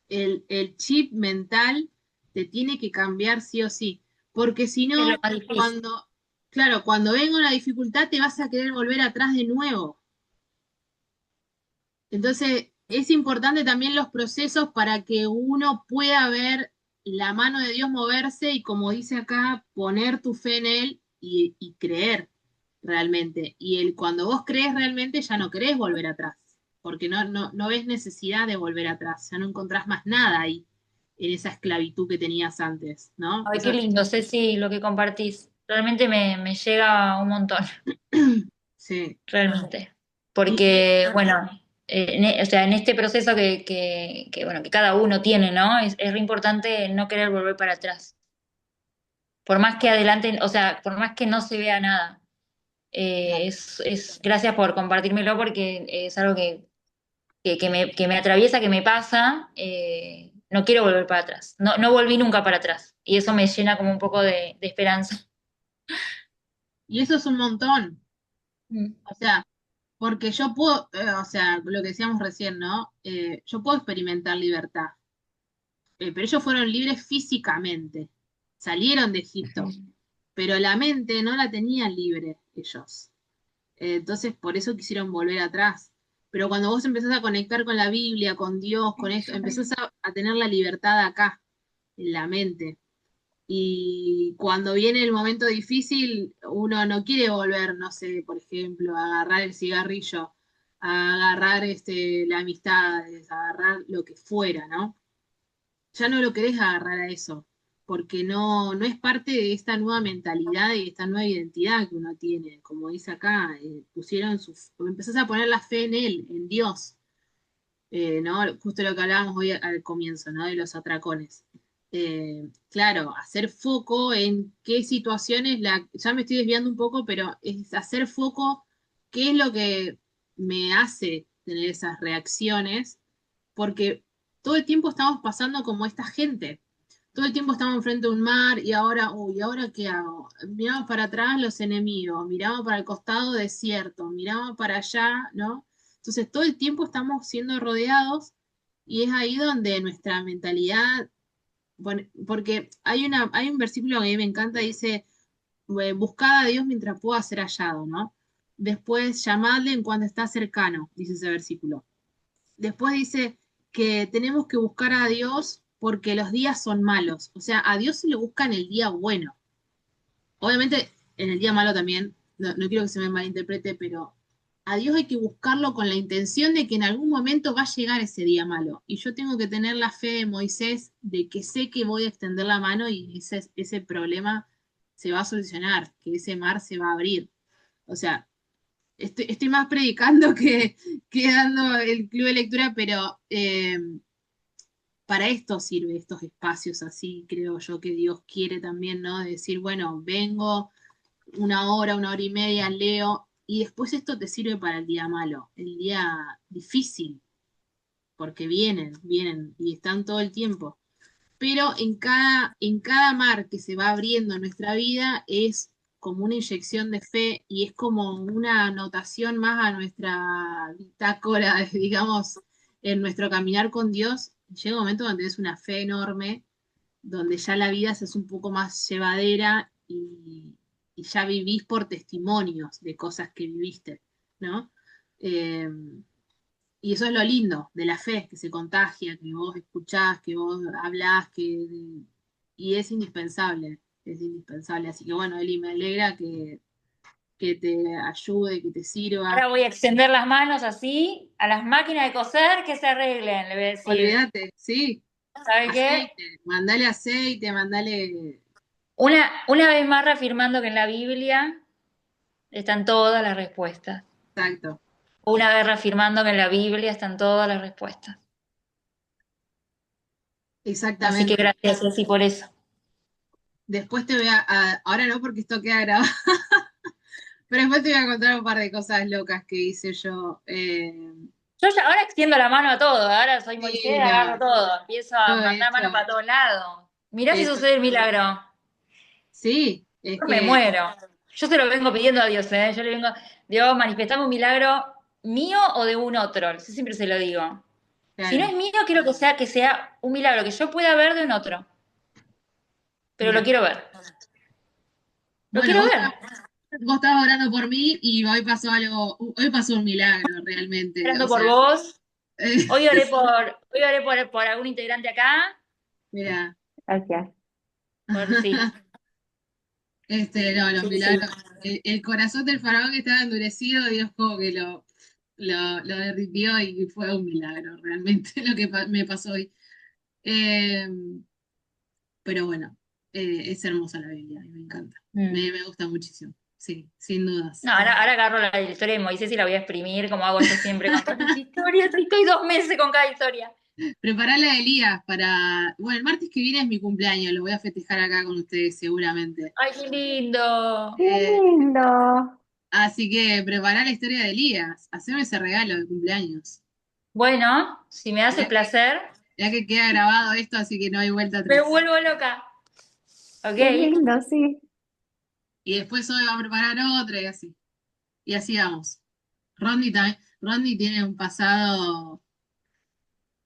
Speaker 1: El chip mental te tiene que cambiar sí o sí, porque si
Speaker 2: Es lo
Speaker 1: no,
Speaker 2: más difícil.
Speaker 1: cuando, claro, cuando venga una dificultad te vas a querer volver atrás de nuevo. Entonces, es importante también los procesos para que uno pueda ver la mano de Dios moverse y, como dice acá, poner tu fe en Él y creer realmente. Y cuando vos crees realmente ya no querés volver atrás, porque no ves necesidad de volver atrás, ya no encontrás más nada ahí en esa esclavitud que tenías antes, ¿no?
Speaker 2: Ay, qué lindo, Ceci, lo que compartís. Realmente me llega un montón,
Speaker 1: Sí.
Speaker 2: realmente.
Speaker 1: Y
Speaker 2: Porque, bueno, o sea, en este proceso bueno, que cada uno tiene, ¿no? Es re importante no querer volver para atrás. Por más que adelante, o sea, por más que no se vea nada.
Speaker 1: claro.
Speaker 2: Gracias por compartírmelo porque es algo que me atraviesa, que me pasa. No quiero volver para atrás. No volví nunca para atrás. Y eso me llena como un poco de esperanza.
Speaker 1: Y eso es un montón.
Speaker 2: Mm.
Speaker 1: O sea, porque yo puedo, o sea, lo que decíamos recién, ¿no? Yo puedo experimentar libertad, pero ellos fueron libres físicamente, salieron de Egipto, pero la mente no la tenían libre ellos. Entonces, por eso quisieron volver atrás. Pero cuando vos empezás a conectar con la Biblia, con Dios, con esto, empezás a tener la libertad acá, en la mente. Y cuando viene el momento difícil, uno no quiere volver, no sé, por ejemplo, a agarrar el cigarrillo a agarrar la amistad, a agarrar lo que fuera, ¿no? Ya no lo querés agarrar a eso, porque no es parte de esta nueva mentalidad y esta nueva identidad que uno tiene. Como dice acá, empezás a poner la fe en él, en Dios, ¿no? Justo lo que hablábamos hoy al comienzo, ¿no? De los atracones. Claro, hacer foco en qué situaciones, ya me estoy desviando un poco, pero es hacer foco, qué es lo que me hace tener esas reacciones, porque todo el tiempo estamos pasando como esta gente. Todo el tiempo estamos enfrente de un mar y ahora, uy, ¿ahora qué hago? Miramos para atrás los enemigos, miramos para el costado desierto, miramos para allá, ¿no? Entonces todo el tiempo estamos siendo rodeados y es ahí donde nuestra mentalidad, bueno, porque hay un versículo que a mí me encanta, dice, buscad a Dios mientras pueda ser hallado, ¿no? Después, llamadle en cuanto está cercano, dice ese versículo. Después dice que tenemos que buscar a Dios porque los días son malos. O sea, a Dios se le busca en el día bueno. Obviamente, en el día malo también, no quiero que se me malinterprete, pero a Dios hay que buscarlo con la intención de que en algún momento va a llegar ese día malo. Y yo tengo que tener la fe de Moisés de que sé que voy a extender la mano y ese problema se va a solucionar, que ese mar se va a abrir. O sea, estoy más predicando que dando el club de lectura, pero para esto sirve estos espacios así, creo yo que Dios quiere también, ¿no? De decir, bueno, vengo una hora y media, leo, y después esto te sirve para el día malo, el día difícil, porque vienen y están todo el tiempo. Pero en cada mar que se va abriendo en nuestra vida es como una inyección de fe y es como una anotación más a nuestra bitácora, digamos, en nuestro caminar con Dios. Llega un momento donde es una fe enorme, donde ya la vida se hace un poco más llevadera y ya vivís por testimonios de cosas que viviste, ¿no? Eh, y eso es lo lindo de la fe, que se contagia, que vos escuchás, que vos hablás, y es indispensable, es indispensable. Así que bueno, Eli, me alegra que te ayude, que te sirva.
Speaker 2: Ahora voy a extender las manos así a las máquinas de coser que se arreglen, le voy a decir.
Speaker 1: Olvídate, sí,
Speaker 2: ¿Sabe qué?
Speaker 1: aceite, mandale.
Speaker 2: Una vez más reafirmando que en la Biblia están todas las respuestas.
Speaker 1: Exacto,
Speaker 2: Una vez reafirmando que en la Biblia están todas las respuestas. Así que
Speaker 1: exactamente.
Speaker 2: gracias, Ceci, por eso.
Speaker 1: Después te voy ahora no porque esto queda grabado, pero después te voy a contar un par de cosas locas que hice yo.
Speaker 2: Yo ya ahora extiendo la mano a todo, ahora soy
Speaker 1: Sí,
Speaker 2: Moisés, agarro
Speaker 1: no,
Speaker 2: todo, empiezo a
Speaker 1: todo
Speaker 2: mandar mano
Speaker 1: hecho.
Speaker 2: para todos lados. Mirá si
Speaker 1: Eso.
Speaker 2: sucede el milagro.
Speaker 1: Sí, es
Speaker 2: Yo me
Speaker 1: que,
Speaker 2: muero. Yo se lo vengo pidiendo a Dios, ¿eh? Yo le vengo, Dios, manifestame un milagro mío o de un otro. Yo siempre se lo digo. Si no
Speaker 1: claro,
Speaker 2: es mío, quiero que sea un milagro que yo pueda ver de un otro. Pero lo
Speaker 1: bien.
Speaker 2: quiero ver. Lo
Speaker 1: Bueno,
Speaker 2: quiero ver.
Speaker 1: vos estabas orando por mí y hoy pasó un milagro realmente. O
Speaker 2: Esperando por
Speaker 1: sea,
Speaker 2: vos.
Speaker 1: eh,
Speaker 2: Hoy oré por algún integrante acá.
Speaker 1: mira,
Speaker 3: Gracias.
Speaker 2: Por sí.
Speaker 1: no, los
Speaker 2: Sí, sí.
Speaker 1: milagros. El corazón del faraón que estaba endurecido, Dios como que lo derritió y fue un milagro realmente lo que me pasó hoy. Eh, pero bueno, es hermosa la Biblia, a mí me encanta.
Speaker 2: Mm.
Speaker 1: Me gusta muchísimo, sí, sin dudas.
Speaker 2: No, ahora agarro la historia de Moisés y la voy a exprimir como hago yo siempre con todas mis historias. Estoy 2 meses con cada historia.
Speaker 1: Prepará a Elías para. Bueno, el martes que viene es mi cumpleaños, lo voy a festejar acá con ustedes seguramente.
Speaker 2: ¡Ay, qué lindo!
Speaker 3: ¡Qué
Speaker 1: Eh,
Speaker 3: lindo!
Speaker 1: así que prepará la historia de Elías, haceme ese regalo de cumpleaños.
Speaker 2: Bueno, si me das el
Speaker 1: Ya que,
Speaker 2: placer,
Speaker 1: ya que queda grabado esto, así que no hay vuelta
Speaker 2: me
Speaker 1: atrás.
Speaker 2: vuelvo loca.
Speaker 3: ¡Qué
Speaker 2: ¿Ok?
Speaker 3: lindo, sí!
Speaker 1: Y después hoy va a preparar otra y así. Y así vamos. Rondi también. Rondi tiene un pasado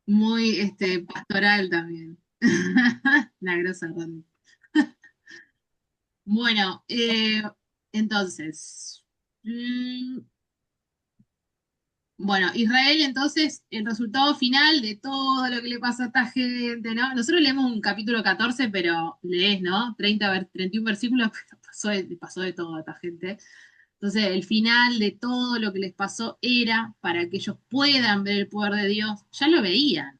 Speaker 1: muy pastoral también. La grosa Rondi. Bueno, entonces. mm, Bueno, Israel, entonces, el resultado final de todo lo que le pasa a esta gente, ¿no? Nosotros leemos un capítulo 14, pero lees, ¿no? 31 versículos, pero pasó de todo a esta gente. Entonces, el final de todo lo que les pasó era para que ellos puedan ver el poder de Dios. Ya lo veían,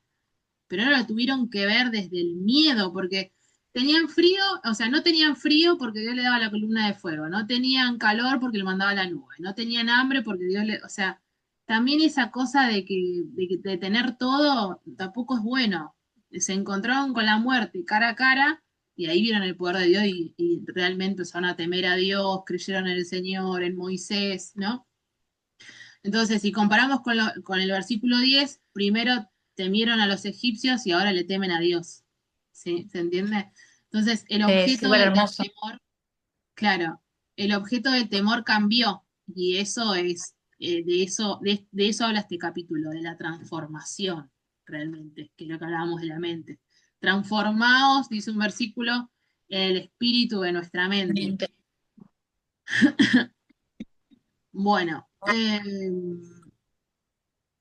Speaker 1: pero ahora lo tuvieron que ver desde el miedo, porque tenían frío, o sea, no tenían frío porque Dios le daba la columna de fuego, no tenían calor porque le mandaba la nube, no tenían hambre porque Dios le, o sea, también esa cosa de tener todo tampoco es bueno. Se encontraron con la muerte cara a cara y ahí vieron el poder de Dios y realmente empezaron a temer a Dios, creyeron en el Señor, en Moisés, ¿no? Entonces, si comparamos con el versículo 10, primero temieron a los egipcios y ahora le temen a Dios. ¿Sí? ¿Se entiende? Entonces, el objeto
Speaker 2: Súper
Speaker 1: del
Speaker 2: hermoso.
Speaker 1: temor, claro, el objeto del temor cambió y eso es, de eso habla este capítulo, de la transformación, realmente, que es lo que hablábamos de la mente. Transformaos, dice un versículo, en el espíritu de nuestra mente. Bueno,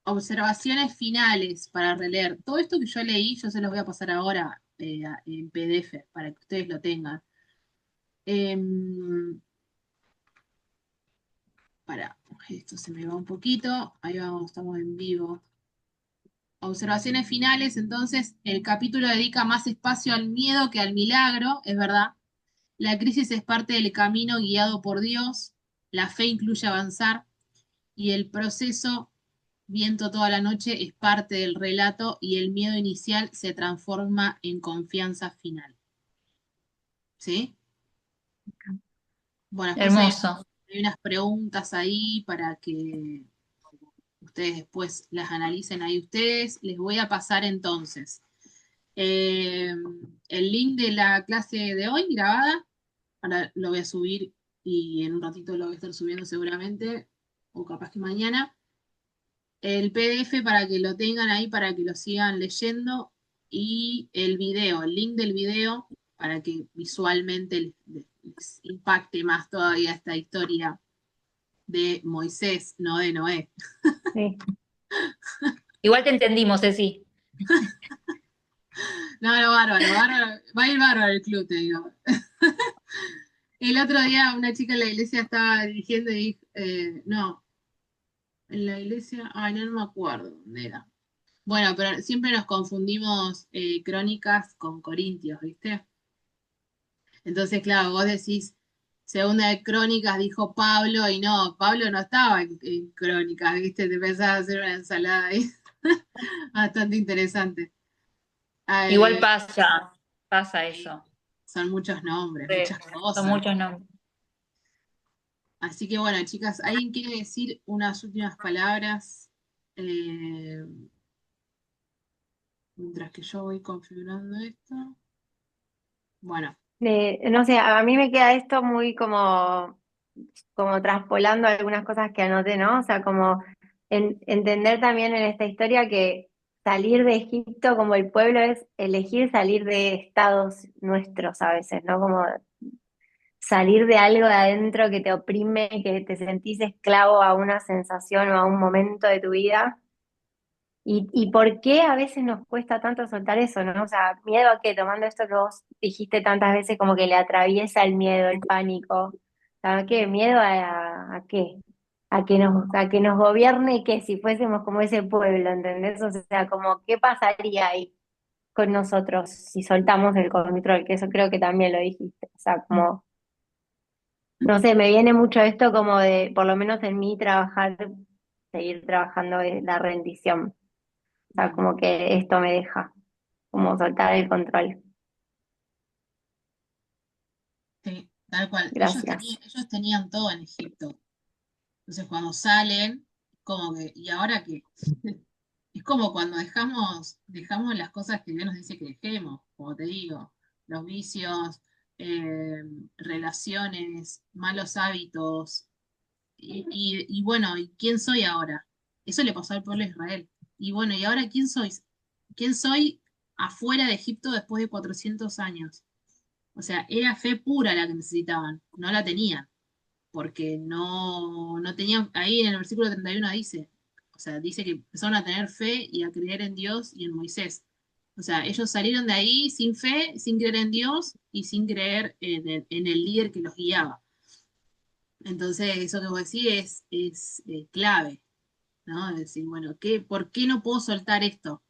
Speaker 1: observaciones finales para releer. Todo esto que yo leí, yo se los voy a pasar ahora en PDF para que ustedes lo tengan. Para, esto se me va un poquito. Ahí vamos, estamos en vivo. Observaciones finales, entonces, el capítulo dedica más espacio al miedo que al milagro, es verdad. La crisis es parte del camino guiado por Dios. La fe incluye avanzar. Y el proceso viento toda la noche es parte del relato y el miedo inicial se transforma en confianza final. ¿Sí? Bueno, después
Speaker 2: Hermoso.
Speaker 1: hay unas preguntas ahí para que ustedes después las analicen ahí ustedes. Les voy a pasar entonces eh, el link de la clase de hoy grabada. Ahora lo voy a subir y en un ratito lo voy a estar subiendo seguramente, o capaz que mañana. El PDF para que lo tengan ahí, para que lo sigan leyendo, y el video, el link del video, para que visualmente les impacte más todavía esta historia de Moisés, no de Noé.
Speaker 3: Sí.
Speaker 2: Igual te entendimos, Ceci.
Speaker 1: No, no, bárbaro, bárbaro, va a ir bárbaro el club, te digo. El otro día una chica en la iglesia estaba dirigiendo y dijo, no, en la iglesia, ay, no, no me acuerdo dónde era. Bueno, pero siempre nos confundimos crónicas con corintios, ¿viste? Entonces, claro, vos decís, segunda de Crónicas dijo Pablo, y no, Pablo no estaba en Crónicas, ¿viste? Te pensás hacer una ensalada ahí. Bastante interesante.
Speaker 2: Igual
Speaker 1: Eh,
Speaker 2: pasa
Speaker 1: sí,
Speaker 2: eso.
Speaker 1: son muchos nombres,
Speaker 2: Sí,
Speaker 1: muchas
Speaker 2: son
Speaker 1: cosas.
Speaker 2: muchos nombres.
Speaker 1: Así que bueno, chicas, ¿alguien quiere decir unas últimas palabras? Eh, mientras que yo voy configurando esto. Bueno,
Speaker 3: No sé, a mí me queda esto muy como traspolando algunas cosas que anoté, ¿no? O sea, como entender también en esta historia que salir de Egipto como el pueblo es elegir salir de estados nuestros a veces, ¿no? Como salir de algo de adentro que te oprime, que te sentís esclavo a una sensación o a un momento de tu vida. Y por qué a veces nos cuesta tanto soltar eso, ¿no? O sea, miedo a que tomando esto que vos dijiste tantas veces, como que le atraviesa el miedo, el pánico. ¿A qué? ¿Miedo a qué? A que nos gobierne, que si fuésemos como ese pueblo, ¿entendés? O sea, como, ¿qué pasaría ahí con nosotros si soltamos el control? Que eso creo que también lo dijiste. O sea, como, no sé, me viene mucho esto como de, por lo menos en mí, seguir trabajando de la rendición. O sea, como que esto me deja, como soltar el control.
Speaker 1: sí, tal cual.
Speaker 3: Gracias.
Speaker 1: Ellos tenían todo en Egipto. Entonces cuando salen, como que, ¿y ahora qué? Es como cuando dejamos las cosas que Dios nos dice que dejemos, como te digo, los vicios, relaciones, malos hábitos, y bueno, ¿y quién soy ahora? Eso le pasó al pueblo de Israel. Y bueno, ¿y ahora quién soy? ¿Quién soy afuera de Egipto después de 400 años? O sea, era fe pura la que necesitaban, no la tenían porque no tenían, ahí en el versículo 31 dice, o sea, dice que empezaron a tener fe y a creer en Dios y en Moisés. O sea, ellos salieron de ahí sin fe, sin creer en Dios y sin creer en el líder que los guiaba. Entonces, eso que vos decís es clave, ¿no? Es decir, bueno, ¿por qué no puedo soltar esto?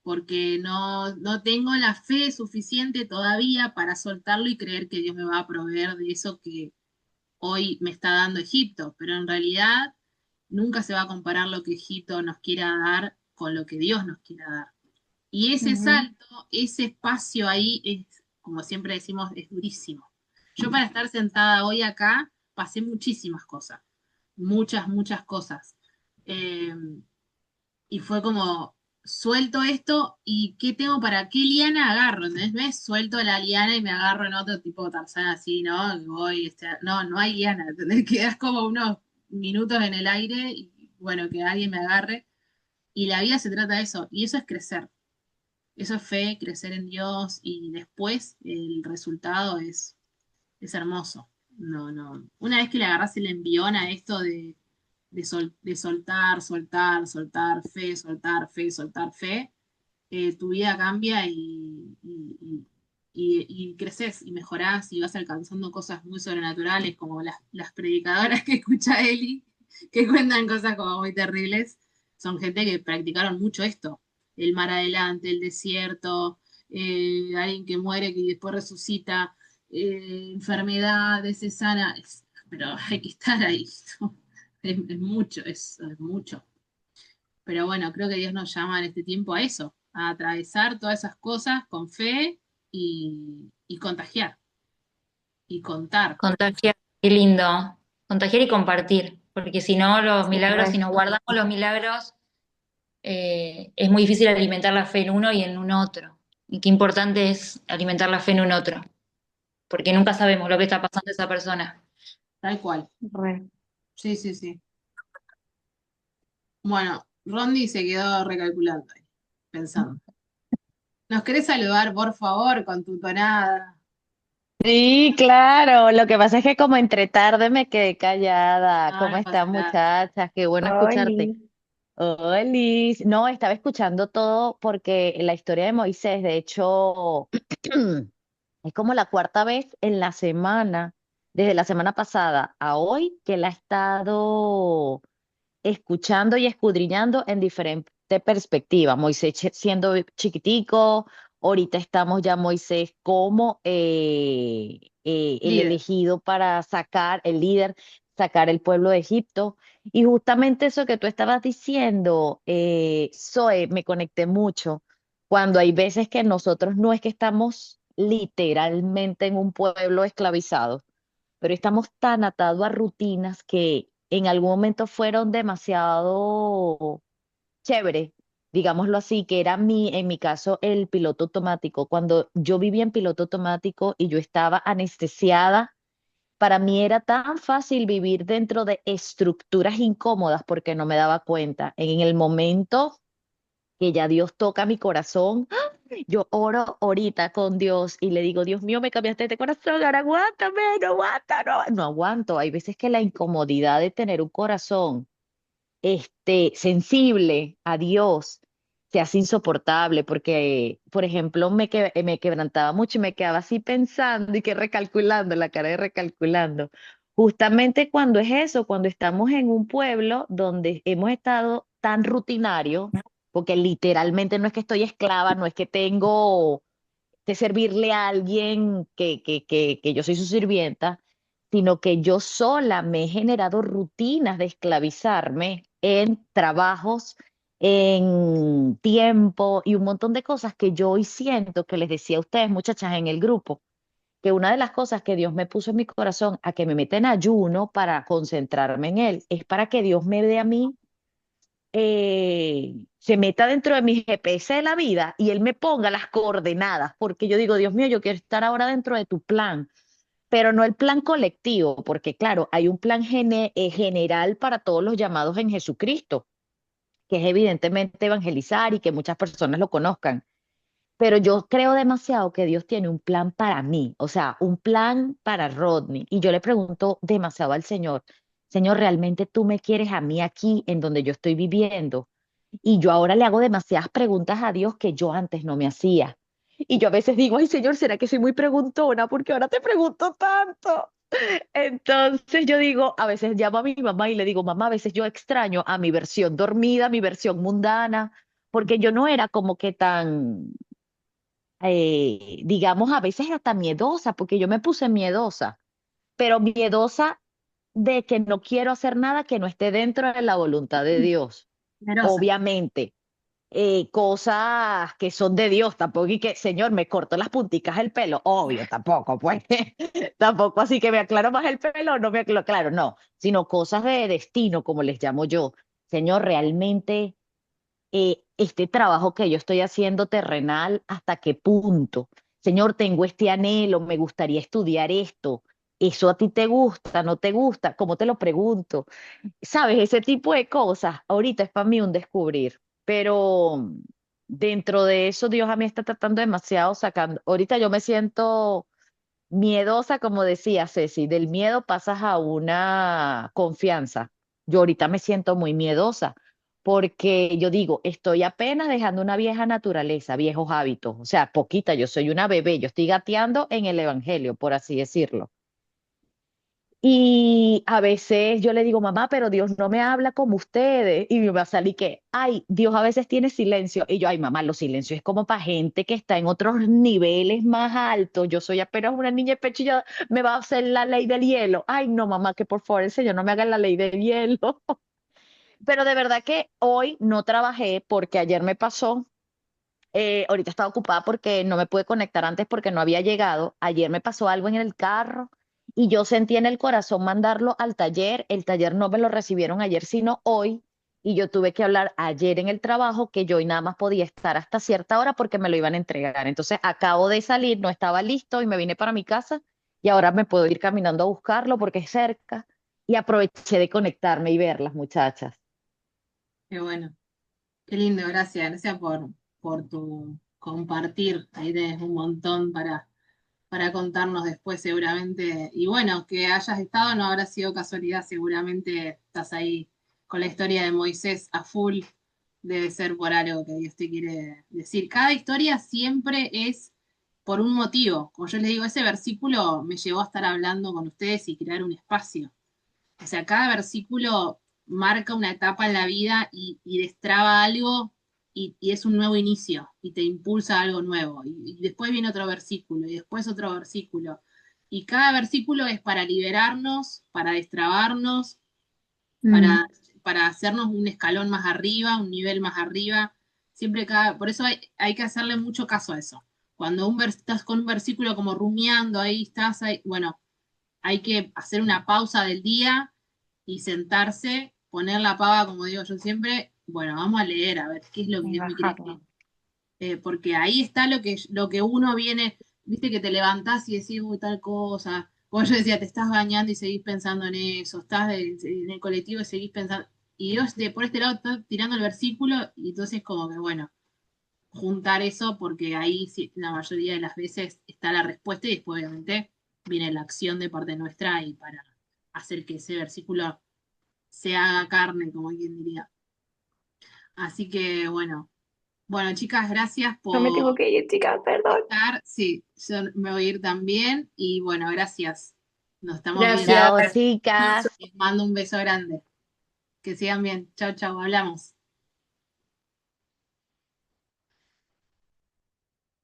Speaker 1: Porque no tengo la fe suficiente todavía para soltarlo y creer que Dios me va a proveer de eso que hoy me está dando Egipto, pero en realidad nunca se va a comparar lo que Egipto nos quiera dar con lo que Dios nos quiera dar. Y ese
Speaker 3: Ujú.
Speaker 1: salto, ese espacio ahí es, como siempre decimos, es durísimo. Yo para estar sentada hoy acá pasé muchísimas cosas, muchas, muchas cosas. Eh, y fue como, suelto esto y ¿qué tengo para qué liana agarro? ¿Entendés? Me suelto la liana y me agarro en otro tipo de Tarzán así, ¿no? Y voy, no, no hay liana, ¿entendés? Quedas como unos minutos en el aire y bueno, que alguien me agarre. Y la vida se trata de eso, y eso es crecer. Eso es fe, crecer en Dios y después el resultado es hermoso. No, no. Una vez que le agarras el envión a esto de soltar, soltar, soltar fe, soltar fe, tu vida cambia y creces y mejorás y vas alcanzando cosas muy sobrenaturales como las predicadoras que escucha Eli, que cuentan cosas como muy terribles. Son gente que practicaron mucho esto, el mar adelante, el desierto, alguien que muere que después resucita, enfermedades, se sana, pero hay que estar ahí, ¿no? Es mucho, es mucho. Pero bueno, creo que Dios nos llama en este tiempo a eso, a atravesar todas esas cosas con fe y contagiar y contar.
Speaker 2: Contagiar, qué lindo. Contagiar y compartir, porque si no, los
Speaker 3: Sí,
Speaker 2: milagros, si
Speaker 3: re.
Speaker 2: nos guardamos los milagros, es muy difícil alimentar la fe en uno y en un otro. Y qué importante es alimentar la fe en un otro, porque nunca sabemos lo que está pasando esa persona.
Speaker 1: Tal cual.
Speaker 3: Re.
Speaker 1: Sí, sí, sí. Bueno, Rondi se quedó recalculando ahí, pensando. ¿Nos querés saludar, por favor, con tu tonada?
Speaker 5: Sí, claro. Lo que pasa es que como entre tarde me quedé callada.
Speaker 1: No,
Speaker 5: ¿Cómo
Speaker 1: no pasa
Speaker 5: están,
Speaker 1: nada.
Speaker 5: muchachas? Qué bueno escucharte.
Speaker 3: Oli.
Speaker 5: Olis. No, estaba escuchando todo porque la historia de Moisés, de hecho, es como la cuarta vez en la semana, desde la semana pasada a hoy, que la he estado escuchando y escudriñando en diferentes perspectivas. Moisés siendo chiquitico, ahorita estamos ya Moisés como el
Speaker 1: Líder.
Speaker 5: elegido para sacar, el líder, sacar el pueblo de Egipto. Y justamente eso que tú estabas diciendo, Zoe, me conecté mucho cuando hay veces que nosotros no es que estamos literalmente en un pueblo esclavizado, pero estamos tan atados a rutinas que en algún momento fueron demasiado chévere, digámoslo así, que era en mi caso, el piloto automático. Cuando yo vivía en piloto automático y yo estaba anestesiada, para mí era tan fácil vivir dentro de estructuras incómodas porque no me daba cuenta. En el momento que ya Dios toca mi corazón, yo oro ahorita con Dios y le digo, Dios mío, me cambiaste de corazón, ahora aguántame, no aguanta, no aguanto. Hay veces que la incomodidad de tener un corazón sensible a Dios se hace insoportable porque, por ejemplo, me quebrantaba mucho y me quedaba así pensando y que recalculando, la cara de recalculando. Justamente cuando es eso, cuando estamos en un pueblo donde hemos estado tan rutinario, porque literalmente no es que estoy esclava, no es que tengo que servirle a alguien que yo soy su sirvienta, sino que yo sola me he generado rutinas de esclavizarme en trabajos, en tiempo y un montón de cosas que yo hoy siento que les decía a ustedes, muchachas, en el grupo, que una de las cosas que Dios me puso en mi corazón a que me meta en ayuno para concentrarme en Él es para que Dios me dé a mí se meta dentro de mi GPS de la vida y él me ponga las coordenadas, porque yo digo, Dios mío, yo quiero estar ahora dentro de tu plan, pero no el plan colectivo, porque claro, hay un plan general para todos los llamados en Jesucristo, que es evidentemente evangelizar y que muchas personas lo conozcan. Pero yo creo demasiado que Dios tiene un plan para mí, o sea, un plan para Rodney. Y yo le pregunto demasiado al Señor, Señor, ¿realmente tú me quieres a mí aquí en donde yo estoy viviendo? Y yo ahora le hago demasiadas preguntas a Dios que yo antes no me hacía. Y yo a veces digo, ay Señor, ¿será que soy muy preguntona? Porque ahora te pregunto tanto. Entonces yo digo, a veces llamo a mi mamá y le digo, mamá, a veces yo extraño a mi versión dormida, mi versión mundana, porque yo no era como que tan, digamos, a veces hasta miedosa, porque yo me puse miedosa, pero miedosa de que no quiero hacer nada que no esté dentro de la voluntad de Dios,
Speaker 1: Generosa.
Speaker 5: obviamente. Cosas que son de Dios, tampoco y que, Señor, me corto las punticas del pelo, obvio, tampoco, pues, tampoco así que me aclaro más el pelo, no me aclaro, claro, no, sino cosas de destino, como les llamo yo. Señor, realmente este trabajo que yo estoy haciendo terrenal, ¿hasta qué punto? Señor, tengo este anhelo, me gustaría estudiar esto. ¿Eso a ti te gusta, no te gusta? ¿Cómo te lo pregunto? ¿Sabes? Ese tipo de cosas, ahorita es para mí un descubrir, pero dentro de eso Dios a mí está tratando demasiado sacando. Ahorita yo me siento miedosa, como decía Ceci, del miedo pasas a una confianza. Yo ahorita me siento muy miedosa porque yo digo, estoy apenas dejando una vieja naturaleza, viejos hábitos, o sea, poquita, yo soy una bebé, yo estoy gateando en el evangelio, por así decirlo. Y a veces yo le digo, mamá, pero Dios no me habla como ustedes. Y me va a salir que, ay, Dios a veces tiene silencio. Y yo, ay, mamá, los silencios es como para gente que está en otros niveles más altos. Yo soy apenas una niña de pecho y ya me va a hacer la ley del hielo. Ay, no, mamá, que por favor el Señor no me haga la ley del hielo. Pero de verdad que hoy no trabajé porque ayer me pasó. Ahorita estaba ocupada porque no me pude conectar antes porque no había llegado. Ayer me pasó algo en el carro y yo sentí en el corazón mandarlo al taller. El taller no me lo recibieron ayer, sino hoy. Y yo tuve que hablar ayer en el trabajo que yo hoy nada más podía estar hasta cierta hora porque me lo iban a entregar. Entonces acabo de salir, no estaba listo y me vine para mi casa y ahora me puedo ir caminando a buscarlo porque es cerca y aproveché de conectarme y ver las muchachas.
Speaker 1: Qué bueno. Qué lindo, gracias. Gracias por tu compartir. Ahí tenés un montón para contarnos después seguramente. Y bueno, que hayas estado no habrá sido casualidad, seguramente estás ahí con la historia de Moisés a full. Debe ser por algo que Dios te quiere decir. Cada historia siempre es por un motivo. Como yo les digo, ese versículo me llevó a estar hablando con ustedes y crear un espacio. O sea, cada versículo marca una etapa en la vida y destraba algo y es un nuevo inicio y te impulsa a algo nuevo. Y después viene otro versículo y después otro versículo. Y cada versículo es para liberarnos, para destrabarnos,
Speaker 3: Mm,
Speaker 1: para, para hacernos un escalón más arriba, un nivel más arriba. Siempre cada, por eso hay que hacerle mucho caso a eso. Cuando estás con un versículo como rumiando, ahí estás, ahí, bueno, hay que hacer una pausa del día y sentarse, poner la pava, como digo yo siempre, bueno, vamos a leer a ver qué es lo que
Speaker 3: y
Speaker 1: Dios me quiere decir.
Speaker 3: bajarlo.
Speaker 1: Porque ahí está lo que uno viene, viste que te levantás y decís, uy, tal cosa. Como yo decía, te estás bañando y seguís pensando en eso, estás en el colectivo y seguís pensando. Y Dios por este lado está tirando el versículo y entonces como que, bueno, juntar eso porque ahí sí, la mayoría de las veces está la respuesta y después obviamente viene la acción de parte nuestra y para hacer que ese versículo se haga carne, como quien diría. Así que bueno, chicas, gracias
Speaker 3: No me tengo
Speaker 1: por
Speaker 3: que ir, chicas, perdón.
Speaker 1: estar. Sí, yo me voy a ir también y bueno, gracias. Nos estamos viendo.
Speaker 2: Gracias.
Speaker 5: Chao, chicas.
Speaker 1: Les mando un beso grande. Que sigan bien. Chao, chao, hablamos.